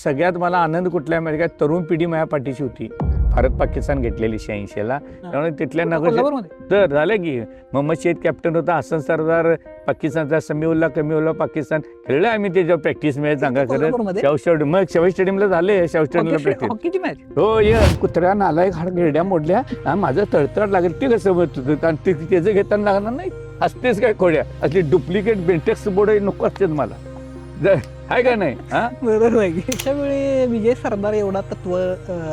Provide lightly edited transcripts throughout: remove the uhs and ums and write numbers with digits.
सगळ्यात मला आनंद कुठला माहिती काय, तरुण पिढी माझ्या पाठीशी होती. भारत पाकिस्तान घेतलेली 86ला. त्यामुळे तिथल्या तर झालं की मोहम्मद शेख कॅप्टन होता, हसन सरदार पाकिस्तानचा, समीउल्ला कमीउल्ला पाकिस्तान खेळलं आम्ही त्याच्यावर प्रॅक्टिस मॅच चांगला करत. मग शेवई स्टेडियमला झाले, शेवई स्टेडियमला प्रॅक्टिस. हो ये कुत्र्या नालायक हाड गिरड्या मोडल्या, माझं तळतळ लागेल ते कसं होत होतं आणि त्याचं घेताना लागणार नाही. असतेच काय खोड्या असली डुप्लिकेट बेंटेक्स बोर्ड नको असतेच मला आहे का नाही. बरोबर आहे. अशा वेळी विजय सरदार एवढा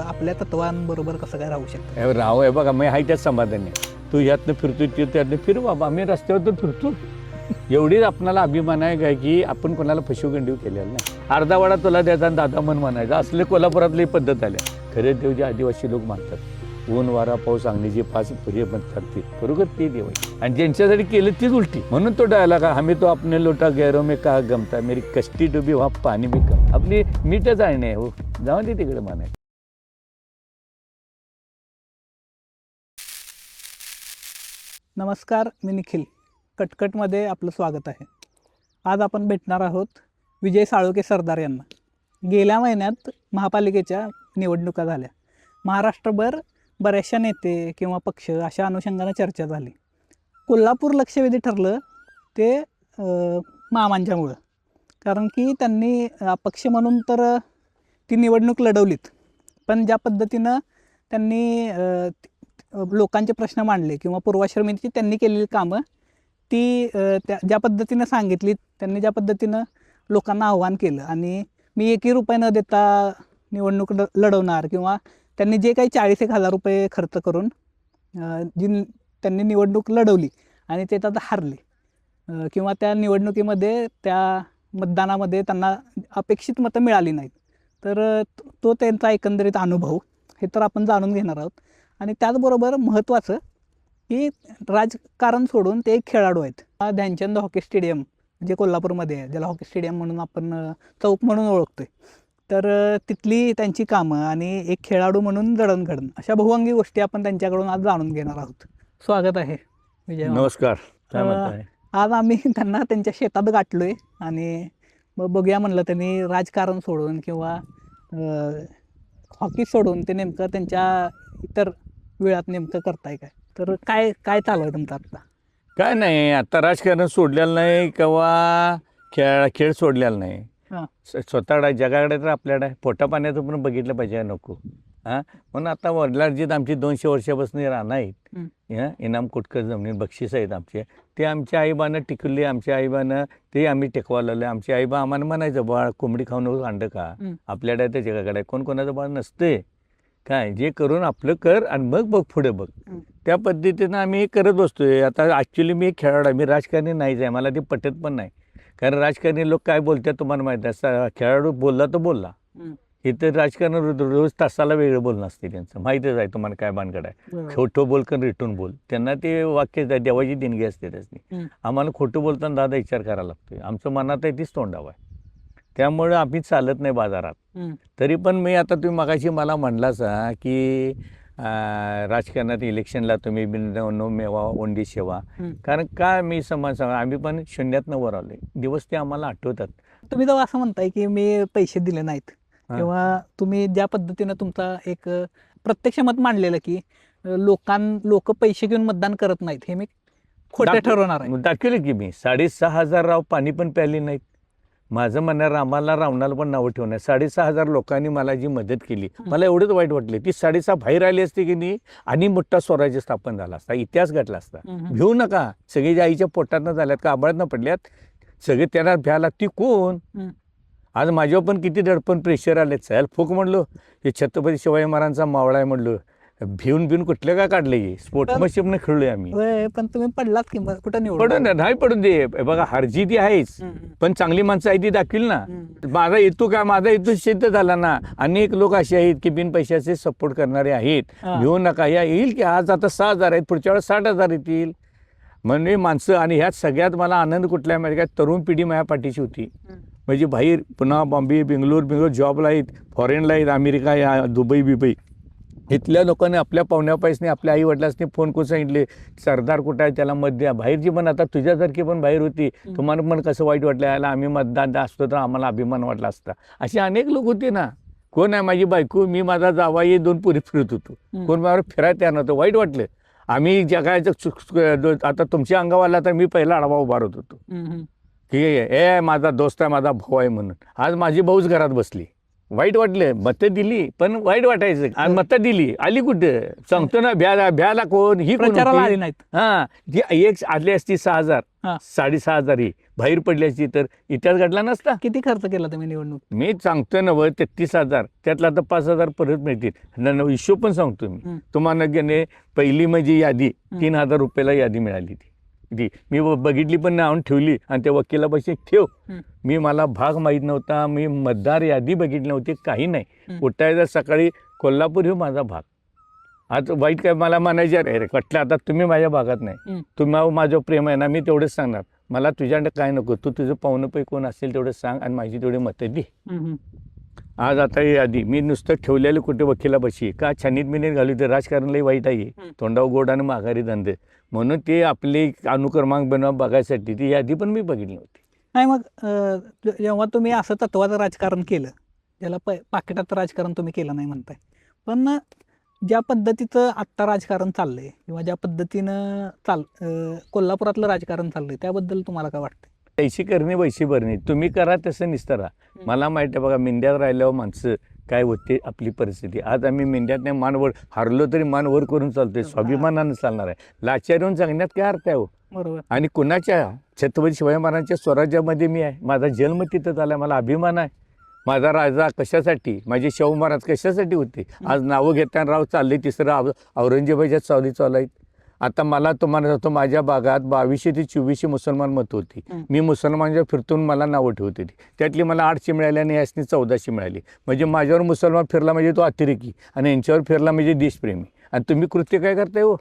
आपल्या तत्वांबरोबर कसं काय राहू शकतो? राहू आहे बघा, मी आहे त्याच समाधानी. तू यातनं फिरतो तू त्यातनं फिर बाबा, आम्ही रस्त्यावर फिरतो. एवढीच आपणाला अभिमान आहे काय की आपण कोणाला फसवगंडीव केलेला नाही. अर्धा वाडा तुला द्यायचा आणि दादा मन म्हणायचा, असले कोल्हापुरातली पद्धत आल्या. खरे देव जे आदिवासी लोक मानतात, ऊन वारा पाऊस अंगणीची 5 फुले म्हणतात ते बरोबर ते देव आहे. आणि ज्यांच्यासाठी केलं तीच उलटी. म्हणून तो डायला का हमें तो अपने लोटा गैरों में का गमता, मेरी कष्टी डुबी वहाँ पाणी बी कम. आपली मीठच आहे नाही हो, जाऊन दे तिकडे म्हणाय. नमस्कार, मी निखिल. कटकटमध्ये आपलं स्वागत आहे. आज आपण भेटणार आहोत विजय साळोखे सरदार यांना. गेल्या महिन्यात महापालिकेच्या निवडणुका झाल्या. महाराष्ट्रभर बऱ्याचशा नेते किंवा पक्ष अशा अनुषंगानं चर्चा झाली. कोल्हापूर लक्षवेधी ठरलं ते मामांच्यामुळं, कारण की त्यांनी पक्ष म्हणून तर ती निवडणूक लढवलीत, पण ज्या पद्धतीनं त्यांनी लोकांचे प्रश्न मांडले किंवा पूर्वाश्रमीची त्यांनी केलेली कामं ती ज्या पद्धतीनं सांगितली, त्यांनी ज्या पद्धतीनं लोकांना आव्हान केलं आणि मी 1 रुपये न देता निवडणूक लढवणार किंवा त्यांनी जे काही 40,000 रुपये खर्च करून जी त्यांनी निवडणूक लढवली आणि ते आता हारले किंवा त्या निवडणुकीमध्ये त्या मतदानामध्ये त्यांना अपेक्षित मतं मिळाली नाहीत, तर तो त्यांचा एकंदरीत अनुभव हे तर आपण जाणून घेणार आहोत. आणि त्याचबरोबर महत्त्वाचं की राजकारण सोडून ते एक खेळाडू आहेत. ध्यानचंद हॉकी स्टेडियम जे कोल्हापूरमध्ये आहे, ज्याला हॉकी स्टेडियम म्हणून आपण चौक म्हणून ओळखतोय, तर तिथली त्यांची कामं आणि एक खेळाडू म्हणून जडणघडण अशा बहुअंगी गोष्टी आपण त्यांच्याकडून आज जाणून घेणार आहोत. स्वागत आहे विजय. नमस्कार. आज आम्ही त्यांना त्यांच्या शेतात गाठलोय आणि बघूया म्हणलं त्यांनी राजकारण सोडून किंवा हॉकी सोडून ते नेमकं त्यांच्या इतर वेळात नेमकं करताय काय, तर काय काय चालू आहे तुमचं आता? काय नाही, आता राजकारण सोडलेलं नाही किंवा खेळ सोडलेला नाही. स्वतःकडे जगाकडे तर आपल्याकडे पोटा पाण्याचं पण बघितलं पाहिजे नको. म्हणून आता वडिलांची आमची 200 वर्षापासून राहणं आहेत, इनाम कुटकर जमीन बक्षीस आहेत आमचे, ते आमच्या आईबानं टिकवले. आमच्या आईबानं ते आम्ही टेकवालेलं. आमची आईबा आम्हाला म्हणायचं, बाळ कोंबडी खाऊन अंड का, आपल्याकडे त्या जगाकडे कोण कोणाचं बाळ नसते काय, जे करून आपलं कर आणि मग बघ पुढे बघ. त्या पद्धतीनं आम्ही करत बसतोय. आता ॲक्च्युली मी एक खेळाडू आहे, मी राजकारणी नाहीच आहे, मला ते पटत पण नाही. कारण राजकारणी लोक काय बोलतात तुम्हाला माहिती आहे, खेळाडू बोलला तर बोलला. इथं राजकारण रोज तासाला वेगळं बोलणं असते त्यांचं, माहितीच आहे तुम्हाला काय भानगड आहे. खोटं बोल का रिटून बोल, त्यांना ते वाक्य देवाची देणगी असते त्याची. आम्हाला खोटं बोलताना दादा विचार करायला लागतोय. आमचं मनात आहे तीच तोंडावं आहे, त्यामुळं आम्ही चालत नाही बाजारात. तरी पण मी आता तुम्ही मगाशी मला म्हणलाच की राजकारणात इलेक्शनला तुम्ही नो मेवा ओंडी सेवा. कारण काय मी समाज आम्ही पण शून्यातनं वर आलोय, दिवस ते आम्हाला आठवतात. तुम्ही तर असं म्हणताय की मी पैसे दिले नाहीत किंवा तुम्ही ज्या पद्धतीनं तुमचा एक प्रत्यक्ष मत मांडलेलं की लोक पैसे घेऊन मतदान करत नाहीत, हे मी खोटं ठरवणार आहे. दाखवलं की मी 6,500 राव पाणी पण प्यायली नाहीत. माझं म्हणणं रामाला रावणाला पण नावं ठेवणार. 6,500 लोकांनी मला जी मदत केली, मला एवढंच वाईट वाटले. ती 6,500 बाहेर आली असते की नाही आणि मोठा स्वराज्य स्थापन झाला असता, इतिहास घडला असता. भिऊ नका, सगळे ज्या आईच्या पोटातनं झाल्यात का आबाळातनं पडल्यात सगळे, त्यांना भ्यायला ती कोण. आज माझ्यावर पण किती दडपण प्रेशर आले. चल फुक म्हणलो, हे छत्रपती शिवाजी महाराजांचा मावळा आहे म्हणलो, भिवून कुठले का काढले, स्पोर्ट्समनशिपने खेळलोय आम्ही. पण तुम्ही पडलात की कुठं पडून नाही पडून दे. बघा हारजी ती आहेच, पण चांगली माणसं आहे ती दाखवील ना. माझा हेतू काय, माझा हेतू सिद्ध झाला ना. अनेक लोक असे आहेत की बिन पैशाचे सपोर्ट करणारे आहेत. घेऊ नका, या येईल की आज आता 6,000 आहेत, पुढच्या वेळेस 60,000 येतील म्हणजे माणसं. आणि ह्यात सगळ्यात मला आनंद कुठला माहिती काय, तरुण पिढी माझ्या पाठीशी होती. म्हणजे बाहेर पुन्हा बॉम्बे बेंगलोर जॉबला आहेत, फॉरेनला आहेत, अमेरिका या दुबई बिबई इथल्या लोकांनी आपल्या पाहुण्या पैसने आपल्या आई वडिलांनी फोन करून सांगितले सरदार कुठं आहे त्याला मत द्या. बाहेरची पण आता तुझ्यासारखी पण बाहेर होती, तुम्हाला पण कसं वाईट वाटलं याला आम्ही मतदान असतो तर आम्हाला अभिमान वाटला असता. असे अनेक लोक होते ना. कोण आहे माझी बायको, मी माझा जावाई 2 पुरी फिरत होतो. कोण मला फिरायला तयार नव्हतं, वाईट वाटलं. आम्ही जगायचं आता तुमच्या अंगावाला तर मी पहिला आडवा उभारत होतो की ए माझा दोस्त आहे, माझा भाऊ आहे म्हणून. आज माझी भाऊच घरात बसली, वाईट वाटलं. मतं दिली पण वाईट वाटायचं. आज मतं दिली आली कुठं सांगतो ना, भ्याला कोण ही कोण प्रचाराला होती? आली नाहीत. हा ती एक आली असती 6,000 हा. 6,500 ही बाहेर पडली असती तर इतिहास घडला नसता. किती खर्च केला तुम्ही निवडणूक? मी सांगतो ना 33,000 त्यातला आता 5,000 परत मिळतील. हिशोब पण सांगतो मी तुम्हाला. गेले पहिली माझी यादी 3,000 रुपयाला यादी मिळाली ती मी बघितली पण नावून ठेवली आणि त्या वकिलापाशी ठेव. मला भाग माहीत नव्हता, मी मतदार यादी बघितली नव्हती, काही नाही. उठायचं सकाळी कोल्हापूर हे माझा भाग. आज वाईट काय मला म्हणायचे अरे कटलं आता तुम्ही माझ्या भागात नाही, तुम्ही माझं प्रेम आहे ना, मी तेवढंच सांगणार. मला तुझ्याकडे काय नको, तू तुझं पाहुणं पै कोण असेल तेवढं सांग आणि माझी तेवढी मतं दे. आज आता ही यादी मी नुसतं ठेवलेलं कुठे वकिलापाशी का छानीत मिनीत घालू. ते राजकारण लई वाईट आहे, तोंडाव गोड आणि माघारी धंदे. म्हणून ते आपले अनुक्रमांक बनवा बघायसाठी ती यादी पण मी बघितली होती. नाही मग जेव्हा तुम्ही असं तत्वाचं राजकारण केलं, ज्याला पाकिटाचं राजकारण तुम्ही केलं नाही म्हणताय, पण ज्या पद्धतीचं आत्ता राजकारण चाललंय किंवा ज्या पद्धतीनं कोल्हापुरातलं राजकारण चाललंय त्याबद्दल तुम्हाला काय वाटतं? पैशी करणे वैशी भरणे, तुम्ही करा तसं निस्तरा. मला माहिती आहे बघा, मेंढ्यात राहिल्यावर माणसं काय होते आपली परिस्थिती. आज आम्ही मेंढ्यात नाही मानवर हरलो तरी मान वर करून चालतोय, स्वाभिमानानं चालणार आहे. लाचारून सांगण्यात काय अर्थ आहे हो? बरोबर. आणि कुणाच्या छत्रपती शिवाजी महाराजांच्या स्वराज्यामध्ये मी आहे, माझा जन्म तिथं झाला, मला अभिमान आहे. माझा राजा कशासाठी, माझे शाहू महाराज कशासाठी होते. आज नावं घेताना राव चालले तिसरं औरंगजेबाच्या चावली चालायत. आता मला तुम्हाला सांगतो, माझ्या भागात 2200 ते 2400 मुसलमान मत होती. मी मुसलमानच्या फिरतून मला नावं ठेवत होती. त्यातली मला 800 मिळाली आणि यासनी 1400 मिळाली. म्हणजे माझ्यावर मुसलमान फिरला म्हणजे तो अतिरेकी आणि यांच्यावर फिरला म्हणजे देशप्रेमी. आणि तुम्ही कृत्य काय करताय हो?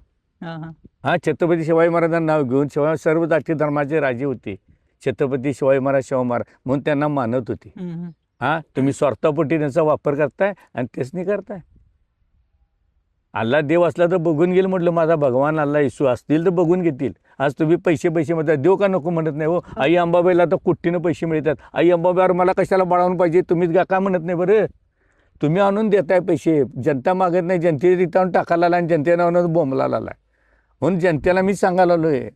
हा छत्रपती शिवाजी महाराजांना नाव घेऊन सर्व जाती धर्माचे राजे होते. छत्रपती शिवाजी महाराज शाहू महाराज म्हणून त्यांना मानत होते. हा तुम्ही स्वार्थापोटी त्यांचा वापर करताय आणि तेच नाही करताय. अल्ला देव असला तर बघून घेईल म्हटलं, माझा भगवान अल्ला येशू असतील तर बघून घेतील. आज तुम्ही पैसे म्हणतात, देव का नको म्हणत नाही हो? आई अंबाबाईला तर कुट्टीनं पैसे मिळतात. आई अंबाबाईवर मला कशाला बाळवून पाहिजे, तुम्हीच का म्हणत नाही बरं? तुम्ही आणून देताय पैसे, जनता मागत नाही, जनते रिटावून टाकायला आला आणि जनतेनं आणून बोंबला आला. म्हणून जनतेला मी सांगायला आलो आहे,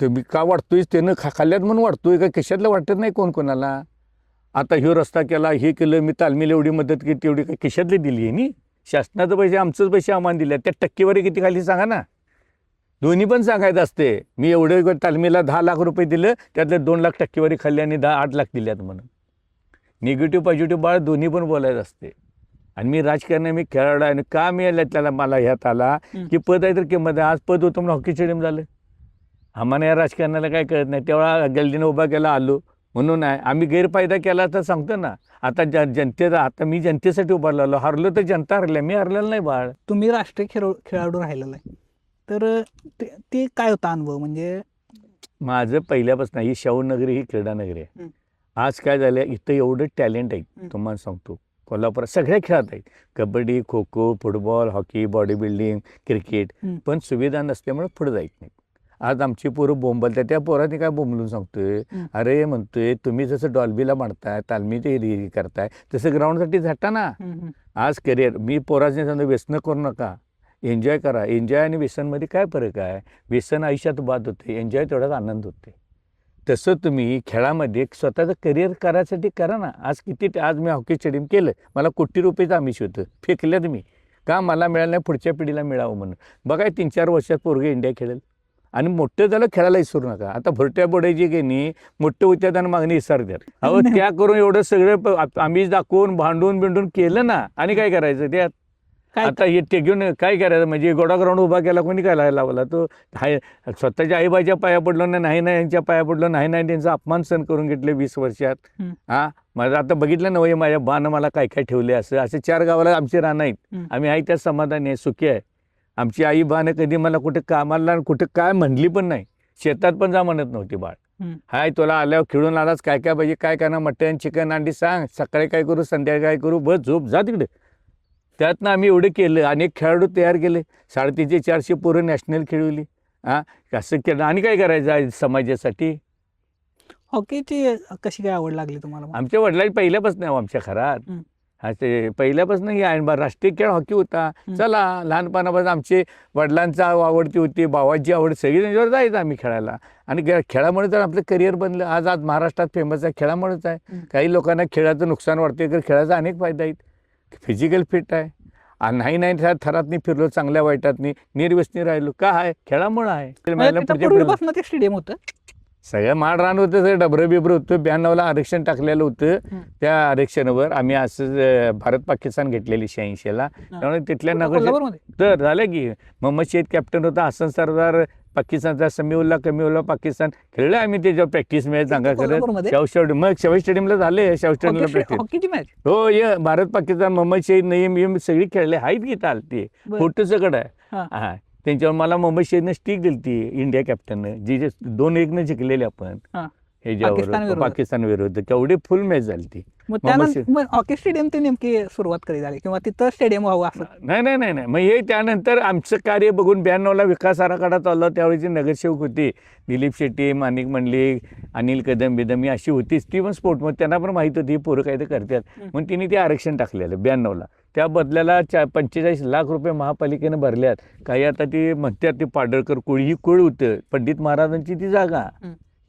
तुम्ही का वाटतोय त्यानं खाल्ल्यात म्हणून वाटतोय का कशातलं वाटत नाही कोण कोणाला. आता ह्यो रस्ता केला, हे केलं, मी तालमीला एवढी मदत केली, तेवढी काय खिशातली दिली आहे नी? शासनाचं पैसे आमचंच पैसे आम्हाला दिले, त्या टक्केवारी किती खाली सांगा ना. दोन्ही पण सांगायचं असते. मी एवढे तालमीला 10 लाख रुपये दिलं, त्यातले 2 लाख टक्केवारी खाल्ली आणि 8 लाख दिल्यात म्हणून. निगेटिव्ह पॉझिटिव्ह बाळ दोन्ही पण बोलायचं असते. आणि मी राजकारणात मी खेळाडू आहे आणि का मिळालं त्याला मला ह्यात आला की पद आहे तर किंमत आहे. आज पद होतं म्हणून हॉकी स्टेडियम झालं. आम्हाला या राजकारणाला काय कळत नाही. तेव्हा गल्लीनं उभा केला आलो म्हणून आहे. आम्ही गैरफायदा केला तर सांगतो ना. आता जनतेचा, आता मी जनतेसाठी उभारलो आलो, हरलो तर जनता हरल्या, मी हरलेलं नाही बाळ. तुम्ही राष्ट्रीय खेळाडू राहिलेला आहे तर ते काय होता अनुभव? म्हणजे माझं पहिल्यापासून ही शाहू नगरी ही क्रीडा नगरी आहे. आज काय झालं, इथं एवढं टॅलेंट आहे तुम्हाला सांगतो. कोल्हापुरात सगळ्या खेळात आहेत, kabaddi, kho kho, football, hockey, body building, cricket. पण सुविधा नसल्यामुळे पुढे जायत नाही. आज आमची पोरं बोंबलतात. त्या पोरांनी काय बोंबलून सांगतोय, अरे म्हणतोय तुम्ही जसं डॉल्बीला म्हणताय, तालमीचे करताय, तसं ग्राउंडसाठी झटा ना. आज करिअर मी पोरांनी सांगतो, व्यसन करू नका, एन्जॉय करा. एन्जॉय आणि व्यसनमध्ये काय फरक आहे? व्यसन आयुष्यात बाद होते, एन्जॉय तेवढाच आनंद होते. तसं तुम्ही खेळामध्ये स्वतःचं करिअर करायसाठी करा ना. आज आज मी हॉकी स्टेडियम केलं, मला कोटी रुपयेचं आमिष होतं, फेकल्यात मी का मला मिळालं नाही, पुढच्या पिढीला मिळावं म्हणून. बघा 3-4 वर्षात पोरगे इंडिया खेळेल आणि मोठं झालं खेळायला विसरू नका. आता भरट्या बोडायची की नाही, मोठं होत्यात आणि मागणी विसरतात. अहो त्या करून एवढं सगळं आमिष दाखवून भांडून बिंडून केलं ना, आणि काय करायचं त्यात? आता हे ते घेऊन काय करायचं? म्हणजे गोडा ग्राउंड उभा केला, कोणी काय लावला? तो स्वतःच्या आईबाईच्या पाया पडलो नाही ना, यांच्या पाया पडलो नाही त्यांचा अपमान सहन करून घेतले 20 वर्षात. माझं आता बघितलं ना, माझ्या बानं मला काय काय ठेवले. असं 4 गावाला आमची रानं आहेत, आम्ही आहे त्यात समाधानी आहे, सुखी आहे. आमची आई बानं कधी मला कुठे कामाला कुठे काय म्हणली पण नाही. शेतात पण जा म्हणत नव्हती, बाळ हाय तुला आल्यावर खेळून आलाच, काय काय पाहिजे, काय काय ना, मटण चिकन अंडी सांग, सकाळी काय करू संध्याकाळी काय करू, बस झोप, जा तिकडे. त्यातनं आम्ही एवढं केलं, अनेक खेळाडू तयार केले, 350-400 पोरं नॅशनल खेळवली. हां, असं केलं. आणि काय करायचं आहे समाजासाठी? हॉकीची कशी काय आवड लागली तुम्हाला मग? आमच्या वडिलांनी पहिल्यापासून आहे आमच्या घरात. हं. हा, ते पहिल्यापासून ही आहे राष्ट्रीय खेळ हॉकी होता. चला, लहानपणापासून आमचे वडिलांचा आवडती होती, भावाची आवड, सगळी त्यांच्यावर जायचं आम्ही खेळायला. आणि खेळामुळे तर आपलं करिअर बनलं. आज महाराष्ट्रात फेमस आहे खेळामुळेच आहे. काही लोकांना खेळाचं नुकसान वाटते, तर खेळाचा अनेक फायदा आहेत. फिजिकल फिट आहे. नाही त्या थरातनी फिरलो, चांगल्या वाईटातनी निर्व्यसनी राहिलो. का आहे? खेळामुळं आहे. म्हणजे तिथं पूर्वीपासून ते स्टेडियम होतं. सगळं माड रान होतं, सगळं डबरं बिबरं होतं. 92ला आरक्षण टाकलेलं होतं. त्या आरक्षणावर आम्ही असं भारत पाकिस्तान घेतलेली 86ला. त्यामुळे तिथल्या नगर कोल्हापूरमध्ये? तर झालं की मोहम्मद शेख कॅप्टन होता, हसन सरदार पाकिस्तानचा, समीउल्ला कमीउल्ला पाकिस्तान खेळलं आम्ही त्याच्यावर प्रॅक्टिस मॅच चांगला करत. कोल्हापूरमध्ये? मग शवाई स्टेडियमला झाले, शवाई स्टेडियमला प्रॅक्टिस. हॉकीची मॅच? हो, ये भारत पाकिस्तान, मोहम्मद शेख, नईम सगळी खेळले आहेत की चालते. फोटो सगळं आहे. हा, त्यांच्यावर मला मोहम्मद शेखनं स्टिक दिली ती इंडिया कॅप्टननं, जी 2-1 जिंकलेली आपण ह्याच्यावर पाकिस्तान विरुद्ध. केवढी फुल मॅच झाली ती. मग त्यानंतर हॉकी स्टेडियम ते नेमकी सुरुवात कधी झाली किंवा तिथं स्टेडियम व्हावं असं? नाही. मग हे त्यानंतर आमचं कार्य बघून 92ला विकास आराखडा चालला. त्यावेळेची नगरसेवक होती दिलीप शेट्टी, माणिक मंडलिक, अनिल कदम बिदम अशी होतीच. ती पण स्पोर्टमध्ये त्यांना पण माहीत होती पोरं काय ते करतात. म्हणून तिने ते आरक्षण टाकलेलं 92ला. त्या बदल्याला 45 लाख रुपये महापालिकेनं भरल्यात. काही आता ती म्हणतात ती पाडळकर कुळ, ही कुळ होतं पंडित महाराजांची ती जागा,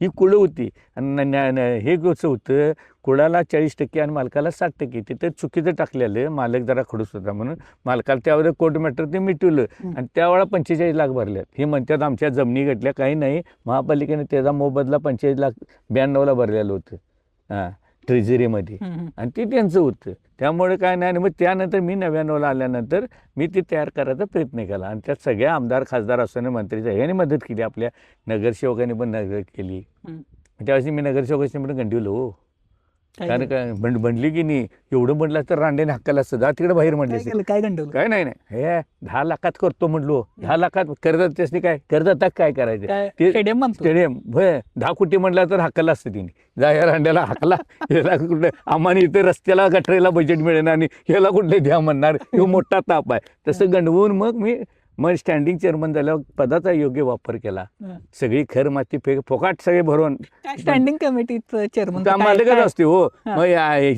ही कुळं होती. आणि हे कसं होतं, कुळाला 40% आणि मालकाला 60%. तिथं चुकीचं टाकलेलं, मालक जरा खडूस होता म्हणून मालकाला त्यावर कोर्ट मॅटर ते मिटवलं. आणि त्यावेळेला 45 लाख भरल्यात. हे म्हणतात आमच्या जमिनी घटल्या, काही नाही. महापालिकेने त्याचा मोबदला 45 लाख 92ला भरलेलं होतं. हां, ट्रेझरीमध्ये. आणि ते त्यांचं होतं. त्यामुळे काय नाही. आणि मग त्यानंतर मी 99ला आल्यानंतर मी ती तयार करायचा प्रयत्न केला. आणि त्यात सगळ्या आमदार खासदार असताना मंत्रीच्या ह्याने मदत केली, आपल्या नगरसेवकांनी पण मदत केली. त्यावेळेस मी नगरसेवकाशी पण गंडवलं हो. कारण काय म्हणली की नाही, एवढं म्हटलं तर रांडेने हक्काला असतं, जा तिकडे बाहेर म्हटले. काय गंडवलं? काय नाही, हे 10 लाखात करतो म्हटलो. 10 लाखात कर्जात त्यासनी काय कर्जात काय करायचं? स्टेडियम 10 कोटी म्हटलं तर हक्काला असतं तिने. जा या रांड्याला हकला, ह्याला कुठलं आम्हाला इथे रस्त्याला गटरेला बजेट मिळेल आणि ह्याला कुठले द्या म्हणणार, हे मोठा ताप आहे. तसं गंडवून मग स्टँडिंग चेअरमन झाल्यावर पदाचा योग्य वापर केला. सगळी खर माती फोकाट सगळे भरून स्टँडिंग कमिटीचं चेअरमन मालकच असते हो. मग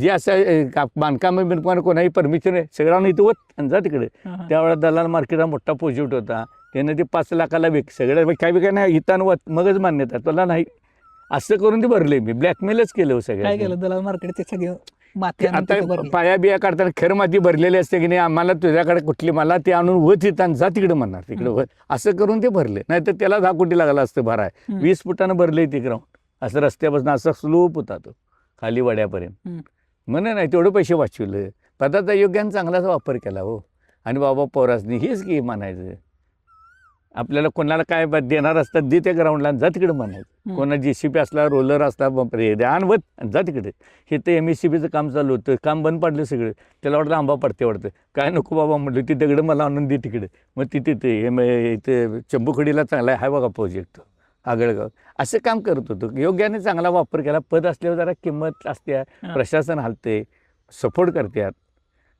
जे असं बांधकाम बिनकाम कोणाही परमिशन आहे सगळ्यांना इथं होत जा तिकडे. त्यावेळेला दलाल मार्केटला मोठा प्रोजेक्ट होता, त्यानं ते 5 लाखाला सगळ्या काय नाही हितान मगच मान्यता, तुला नाही असं करून ते भरले. मी ब्लॅकमेलच केलं सगळं. काय केलं? दलाल मार्केट ते सगळे आता पाया बिया काढताना खरं माती भरलेली असते की नाही, आम्हाला तुझ्याकडे कुठली मला ते आणून होत येतात जा तिकडे म्हणणार, तिकडे होत असं करून ते भरले. नाही तर त्याला 10 कोटी लागला असतं भराय. 20 फुटानं भरले ते ग्राउंड. असं रस्त्यापासून असं स्लोप होता तो खाली वड्यापर्यंत. म्हणून नाही तेवढे पैसे वाचवले. पदाचा योग्य चांगलाच वापर केला हो. आणि बाबा पोरासनी हेच की म्हणायचं, आपल्याला कोणाला काय देणार असतात दे त्या ग्राउंडला जा तिकडे म्हणायचं. कोणा JCB असला, रोलर असला, आणवत जा तिकडे. हे तर MSCBचं काम चालू होतं, काम बंद पडलं सगळं. त्याला वाटतं आंबा पडते वाटतं, काय नको बाबा म्हटलं ती दगडं मला आणून दे तिकडे. मग तिथे इथे चंबुखडीला चांगला आहे बघा प्रोजेक्ट आगळगाव, असं काम करत होतो. योग्याने चांगला वापर केला. पद असल्यावर जरा किंमत असते, प्रशासन हलते, सपोर्ट करतात.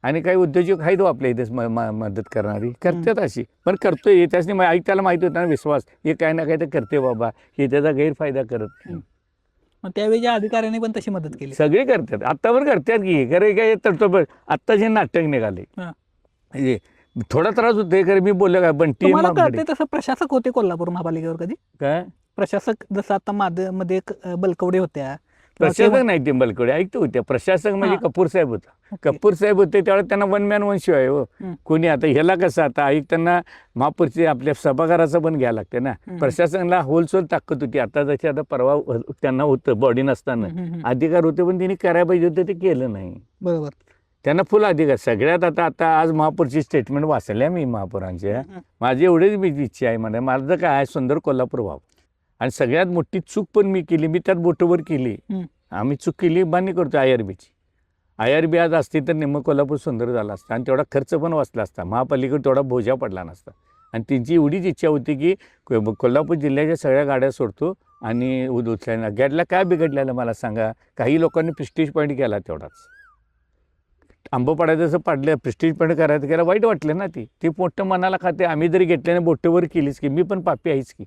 आणि काही उद्योजक आहेत आपल्या इथेच मदत करणारी करतात अशी, पण करतोय त्यासनी त्याला माहिती होता ना विश्वास, हे काय ना काय तर करते बाबा, हे त्याचा गैरफायदा करत नाही. मग त्यावेळी अधिकाऱ्यांनी पण तशी मदत केली? सगळे करतात, आत्ता पण करतात की. खरं काय तडतोड आत्ता जे नाटक निघाले थोडा त्रास होतोय. खरं मी बोललो काय बंटी तसं प्रशासक होते कोल्हापूर महापालिकेवर कधी? काय प्रशासक जसं आता मध्ये बलकवडे होत्या, प्रशासक नाही ते बलकवडे ऐकतो होत्या. प्रशासक म्हणजे कपूर साहेब होता. कपूर साहेब होते त्यावेळेस त्यांना 1 मॅन 1 शो आहे हो. कोणी आता ह्याला कसं आता त्यांना महापौरचे आपल्या सभागाराचं पण घ्यायला लागते ना. प्रशासनाला होलसेल ताकद होती. आता जशी आता परवा त्यांना होतं बॉडी नसताना अधिकार होते, पण त्यांनी करायला पाहिजे होते ते केलं नाही. बरोबर, त्यांना फुल अधिकार सगळ्यात. आता आज महापौरची स्टेटमेंट वाचल्या मी महापौरांच्या. माझी एवढीच इच्छा आहे म्हणा, माझं काय आहे सुंदर कोल्हापूर व्हावं. आणि सगळ्यात मोठी चूक पण मी केली, मी त्यात बोटवर केली. आम्ही चूक केली बांधणी करतो IRBची. IRB आज असती तर निम्म कोल्हापूर सुंदर झाला असता आणि तेवढा खर्च पण वाचला असता, महापालिकेवर तेवढा बोजा पडला नसता. आणि त्यांची एवढीच इच्छा होती की कोल्हापूर जिल्ह्याच्या सगळ्या गाड्या सोडतो आणि उचलायला. गॅडला काय बिघडलेलं मला सांगा? काही लोकांनी प्रेस्टिज पॉईंट केला तेवढाच. आंबं पडायचं असं पाडलं प्रेस्टिज पण करायचं त्याला वाईट वाटलं ना ती मोठं मनाला खाते. आम्ही जरी घेतल्याने बोटेवर केलीच की मी पण पापी आहेच की.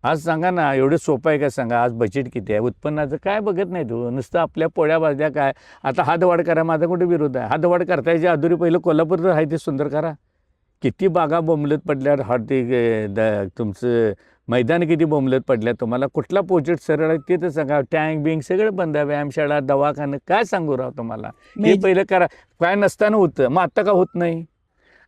आज सांगा ना एवढं सोपं आहे का सांगा. आज बजेट किती आहे उत्पन्नाचं काय बघत नाही तू नुसतं आपल्या पोळ्या भाज्या काय. आता हातवाढ करा माझा कुठे विरोध आहे. हातवाढ करतायच्या अधुरी पहिलं कोल्हापूर आहे ते सुंदर करा. किती बागा बोंबलत पडल्या तुमचं मैदान किती बोंबलत पडल्या तुम्हाला कुठला प्रोजेक्ट सरळ आहे ते तर सांगा. टँक बिंक सगळं बंद आहे. व्यायामशाळा दवाखानं काय सांगू राव तुम्हाला. हे पहिलं करा काय नसताना होतं मग आता का होत नाही.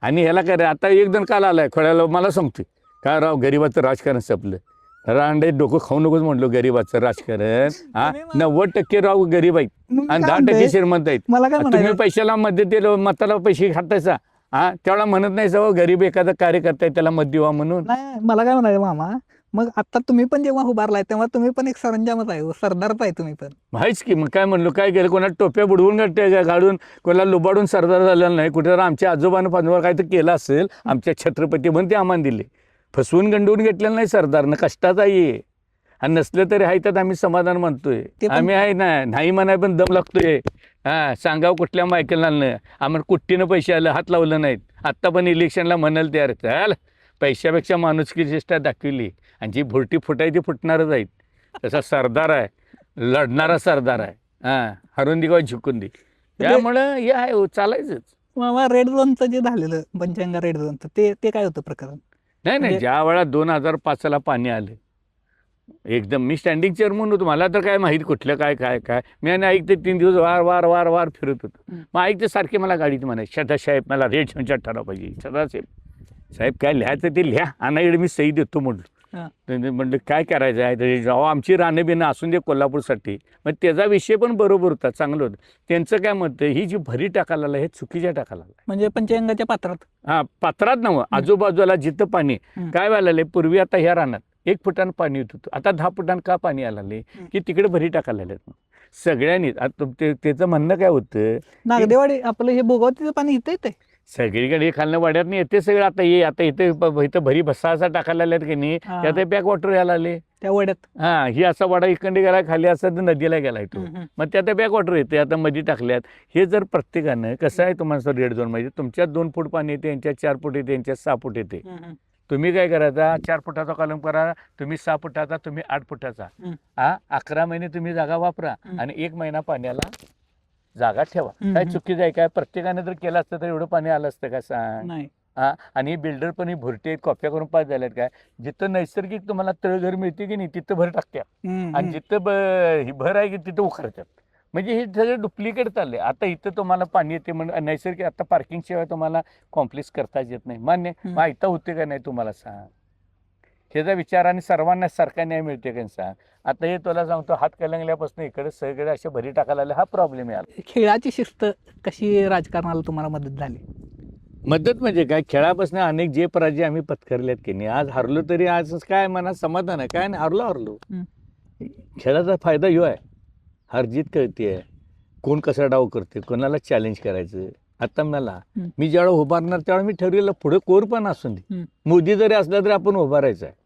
आणि ह्याला करा आता एक जण काल आलाय खोळ्याला मला सांगतोय काय राव गरिबाचं राजकारण संपलं. रांडे डोकं खाऊ नकोच म्हणलो गरिबाचं राजकारण. हा 90% राव गरीब आहेत आणि 10% श्रीमंत आहेत. तुम्ही पैशाला मध्ये मताला पैसे खातायचा हा त्यावेळेला म्हणत नाही सव गरीब एखादा कार्यकर्ता आहे त्याला मत देवा म्हणून. नाही मला काय म्हणायचं मामा मग आता तुम्ही पण जेव्हा उभारलाय तेव्हा तुम्ही पण एक सरंजामच आहे सरदारच आहे तुम्ही पण. माहीच की मग काय म्हणलो काय केलं कोणा टोप्या बुडवून गाडून कोणाला लुबाडून सरदार झालेला नाही. कुठे आमच्या आजोबानं पाजोबा काय तर केलं असेल आमच्या छत्रपती म्हणून ते आम्हाला दिले. फसवून गंडवून घेतलेलं नाही सरदारनं कष्टाचा ये आणि नसलं तरी आहे त्यात आम्ही समाधान म्हणतोय. आम्ही आहे ना नाही म्हणाय पण दम लागतोय. हा सांगाव कुठल्या मायकेलनं आम्हाला कुट्टीनं पैसे आलं हात लावलं नाहीत. आत्ता पण इलेक्शनला म्हणाल तयार चाल पैशापेक्षा माणुसकी चेष्टा दाखविली आणि जी भुरटी फुटाय ती फुटणारच आहेत. तसा सरदार आहे लढणारा सरदार आहे. हा हरून दे किंवा झुकून दे त्यामुळं हे आहे चालायचंच. मामा रेड झोनचं जे झालेलं पंचगंगा रेड झोनचं ते काय होतं प्रकरण. नाही ज्या वेळा 2005 पाणी आलं एकदम मी स्टँडिंग चेअरमन होतो. मला तर काय माहीत कुठलं काय मी आणि ऐकते 3 दिवस वार फिरत होतो. मग ऐकते सारखे मला गाडीत म्हणायचे सदासाहेब मला रेड झोनच्या ठराव पाहिजे. साहेब काय लिहायचं ते लिहा आणाकडे मी सही देतो म्हटलं. म्हणलं काय करायचं आहे जेव्हा आमची रानं बिनं असून दे कोल्हापूरसाठी. मग त्याचा विषय पण बरोबर होता चांगलं होतं. त्यांचं काय म्हणतं ही जी भरी टाकायला हे चुकीच्या टाकायला म्हणजे पंचगंगाच्या पात्रात. हा पात्रात नव्हतं आजूबाजूला जिथं पाणी काय व्हायला पूर्वी आता ह्या रानात 1 फुटानं पाणी येत होतं आता 10 फुटानं का पाणी आलं की तिकडे भरी टाकायला लागले सगळ्यांनी. आता त्याचं म्हणणं काय होतं नागदेवाडी आपलं हे भोगावतीचं पाणी इथं येते सगळीकडे खालनं वाड्यात येते सगळं. आता इथं भरी बसायचा टाकायला लागल्यात की नाही त्यात बॅक वॉटर यायला आले त्या वड्यात. हा ही असा वाडा इकडे गेला खाली असा नदीला गेलाय तो मग त्यात बॅक वॉटर येते आता मध्ये टाकल्यात. हे जर प्रत्येकानं कसं आहे तुम्हाला रेड झोन म्हणजे तुमच्यात 2 फूट पाणी येते यांच्यात 4 फूट येते यांच्यात 6 फूट येते. तुम्ही काय करायचा 4 फुटाचा कॉलम करा तुम्ही 6 फुटाचा तुम्ही 8 फुटाचा. 11 महिने तुम्ही जागा वापरा आणि 1 महिना पाण्याला जागा ठेवा. काय चुकीचं आहे काय. प्रत्येकाने जर केलं असतं तर एवढं पाणी आलं असतं का सांग. हा आणि बिल्डर पण ही भुरटे कॉप्या करून पास झाल्यात काय. जिथं नैसर्गिक तुम्हाला तळघर मिळते की नाही तिथं भर टाकत्या आणि जिथं भर आहे की तिथं उखरतात. म्हणजे हे सगळं डुप्लिकेट चाललंय. आता इथं तुम्हाला पाणी येते म्हणून नैसर्गिक आता पार्किंग शिवाय तुम्हाला कॉम्प्लेक्स करताच येत नाही मान्य. मग ऐकता होते का नाही तुम्हाला सांग. ह्याचा विचार आणि सर्वांना सारखा न्याय मिळते का सांग. आता हे तुला सांगतो हात कलंगल्यापासून इकडे सगळे असे भरी टाकायला आले हा प्रॉब्लेम आहे. खेळाची शिस्त कशी राजकारणाला तुम्हाला मदत झाली. मदत म्हणजे काय खेळापासून अनेक जे पराजय आम्ही पत्करलेत की नाही आज हरलो तरी आज काय मनात समाधान आहे काय नाही. हरलो खेळाचा फायदा ह्यो आहे हरजीत कळते कोण कसा डाव करते कोणाला चॅलेंज करायचं. आता मला मी ज्यावेळेला उभारणार त्यावेळेला मी ठरवलेलं पुढे कोर पण असून दे मोदी जरी असला तरी आपण उभारायचा आहे.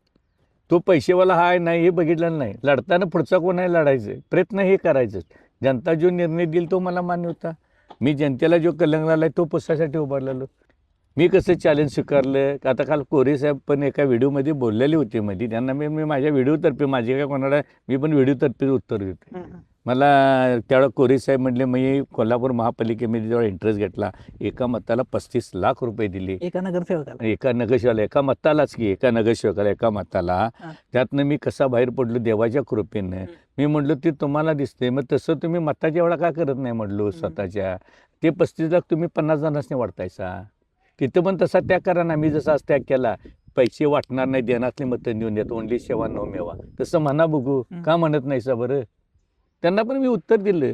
तो पैसेवाला हाय नाही हे बघितलं नाही. लढताना पुढचा कोण आहे लढायचं प्रयत्न हे करायचं. जनता जो निर्णय देईल तो मला मान्य होता. मी जनतेला जो कलंगला आहे तो पुसासाठी उभारलेलो. मी कसं चॅलेंज स्वीकारलं. आता काल कोरे साहेब पण एका व्हिडिओमध्ये बोललेले होते मध्ये त्यांना मी माझ्या व्हिडिओतर्फे माझे काय कोणाला मी पण व्हिडिओतर्फे उत्तर देते. मला त्यावेळेला कोरे साहेब म्हटले मी कोल्हापूर महापालिकेमध्ये जेव्हा इंटरेस्ट घेतला एका मताला 35 लाख रुपये दिले एका नगरसेवकाला एका मतालाच की एका नगरसेवकाला एका मताला. त्यातनं मी कसा बाहेर पडलो देवाच्या कृपेनं. मी म्हटलं ते तुम्हाला दिसते मग तसं तुम्ही मताच्या एवढा का करत नाही म्हटलो स्वतःच्या. ते 35 लाख तुम्ही 50 जणांनी वाढतायचा. तिथं पण तसा त्याग करा ना. मी जसा त्याग केला पैसे वाटणार नाही देण्यातले मतं देऊन देत ओनली सेवा नो मेवा तसं म्हणा बघू का म्हणत नाही सा बरं. त्यांना पण मी उत्तर दिलं.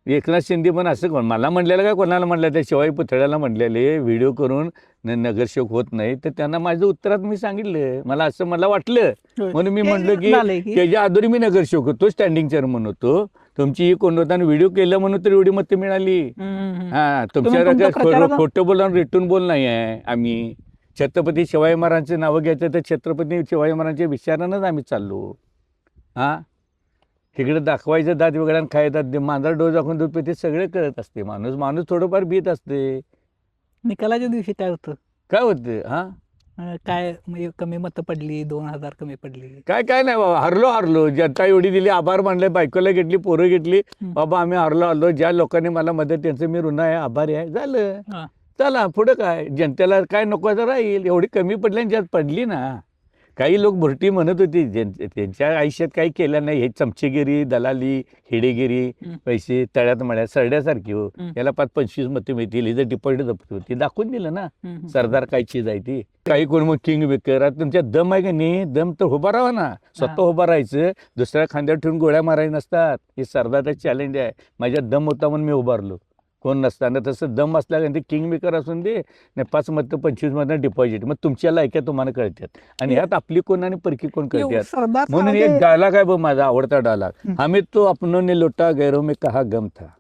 एकनाथ शिंदे पण असं कोण मला म्हणलेलं काय कोणाला म्हणलं त्या शिवाई पुतळ्याला म्हणलेले व्हिडिओ करून नगरसेवक होत नाही तर त्यांना माझं उत्तरात मी सांगितलं मला वाटलं म्हणून मी म्हटलं की त्याच्या अगोदर मी नगरसेवक होतो स्टँडिंग चेअरमन होतो. तुमची ही कोण होता व्हिडिओ केलं म्हणून तर एवढी मतं मिळाली. हा तुमच्या खोटं बोल रिटून बोल नाही आहे. आम्ही छत्रपती शिवाजी महाराजांचं नावं घ्यायचं तर छत्रपती शिवाजी महाराजांच्या विचारानंच आम्ही चाललो. हा तिकडे दाखवायचं दात वेगळा आणि खायचं मांजर डोस दाखवून दूध पिते सगळे करत असते माणूस थोडंफार भीत असते. निकालाच्या दिवशी काय होतं? काय होतं काय म्हणजे कमी मतं पडली, 2000 कमी पडली? काय नाही बाबा, हरलो जनता एवढी दिली, आभार मानले, बायकोला घेतली, पोरं घेतली, बाबा आम्ही हरलो, ज्या लोकांनी मला मदत त्यांचं मी ऋण आहे, आभारी आहे, झालं. चला पुढं काय, जनतेला काय नको तर राहील. एवढी कमी पडली आणि ज्यात पडली ना, काही लोक भुरटी म्हणत होती, त्यांच्या आयुष्यात काही केलं नाही. हे चमचेगिरी, दलाली, हिडेगिरी, पैसे तळ्यात मळ्यात सरड्यासारखी हो, याला 5-25 मतं मिळतील, हिचं डिपॉझिट जपत होती, दाखवून दिलं ना सरदार काय चीज आहे ती. काही कोण मग किंग मेकर, आता तुमच्या दम आहे का नाही, दम तर उभा राहा ना, स्वतः उभा राहायचं, दुसऱ्या खांद्यावर ठेवून गोळ्या मारायच्या नसतात. हे सरदारचं चॅलेंज आहे. माझ्या दम होता म्हणून मी उभारलो, कोण नसताना. तसं दम असल्या ते किंग मेकर असून दे नाही, 5 मतं 25 मतं डिपॉझिट, मग तुमच्या लायक्या तुम्हाला कळतात. आणि ह्यात आपली कोण आणि परकी कोण कळतात. म्हणून एक डायलॉग आहे बघ, माझा आवडता डायलॉग, हमें तो अपनों ने लुटा गैरों में कहा गम था.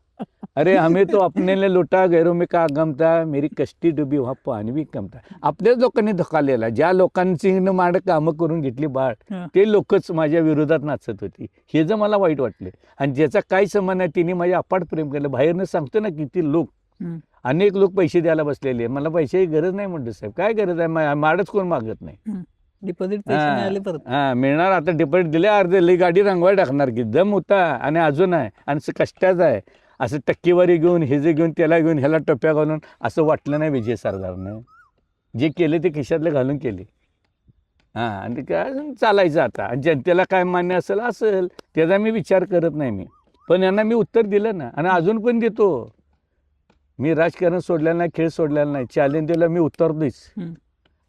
अरे हमें तो अपने ने लुटा गैरों में कहा गम था, मेरी कष्टी डुबी वहाँ पाणी भी कम था. आपल्याच लोकांनी धकालेला, ज्या लोकांची माड कामं करून घेतली बाळ, ते लोकच माझ्या विरोधात नाचत होती. हे जर मला वाईट वाटलं. आणि ज्याचा काही संबंध नाही तिने माझ्या अपाट प्रेम केलं. बाहेरनं सांगतो ना किती लोक, अनेक लोक पैसे द्यायला बसलेले, मला पैशाची गरज नाही म्हणतो साहेब, काय गरज आहे, माडच कोण मागत नाही. डिपॉझिट पैसे मिळाले परत. मिळणार, आता डिपॉझिट दिले, अर्धे गाडी रंगवाय टाकणार की, दम होता आणि अजून आहे आणि कष्टाचं आहे. असं टक्केवारी घेऊन, हे जे घेऊन, त्याला घेऊन, ह्याला टप्प्या घालून असं वाटलं नाही विजय सरदारनं. जे केले ते खिशातले घालून केले. आणि ते काय चालायचं आता. आणि जनतेला काय मान्य असेल त्याचा मी विचार करत नाही मी, पण यांना मी उत्तर दिलं ना, आणि अजून पण देतो. मी राजकारण सोडलेलं नाही, खेळ सोडलेला नाही, चॅलेंज दिलं मी उतरतोच.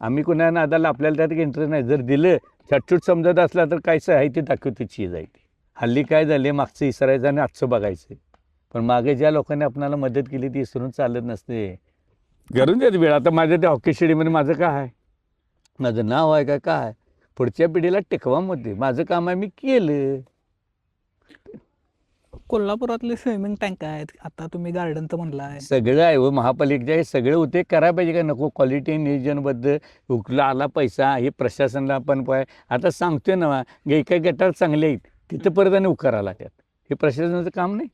आम्ही कुणा नादाला, आपल्याला त्यात इंटरेस्ट नाही. जर दिलं छटछूट समजत असला तर कायचं आहे ते दाखवते चीज आहे ती. हल्ली काय झाले, मागचं विसरायचं आणि आजचं बघायचं. पण मागे ज्या लोकांनी आपल्याला मदत केली ती विसरून चालत नसते. घरून देत वेळ. आता माझ्या त्या हॉकी स्टेडियममध्ये माझं काय आहे, माझं नाव आहे काय, पुढच्या पिढीला टेकवामध्ये माझं काम आहे, मी केलं. कोल्हापुरातले स्विमिंग टँक आहेत, आता तुम्ही गार्डनचं म्हणलाय, सगळं आहे. महापालिकेच्या हे सगळे होते, करायला पाहिजे का नको. क्वालिटी नियोजनबद्दल उकला आला पैसा, हे प्रशासनाला पण आता सांगतोय ना, एका गटार चांगले आहेत तिथं परत आणि उकार आला त्यात. हे प्रशासनाचं काम नाही.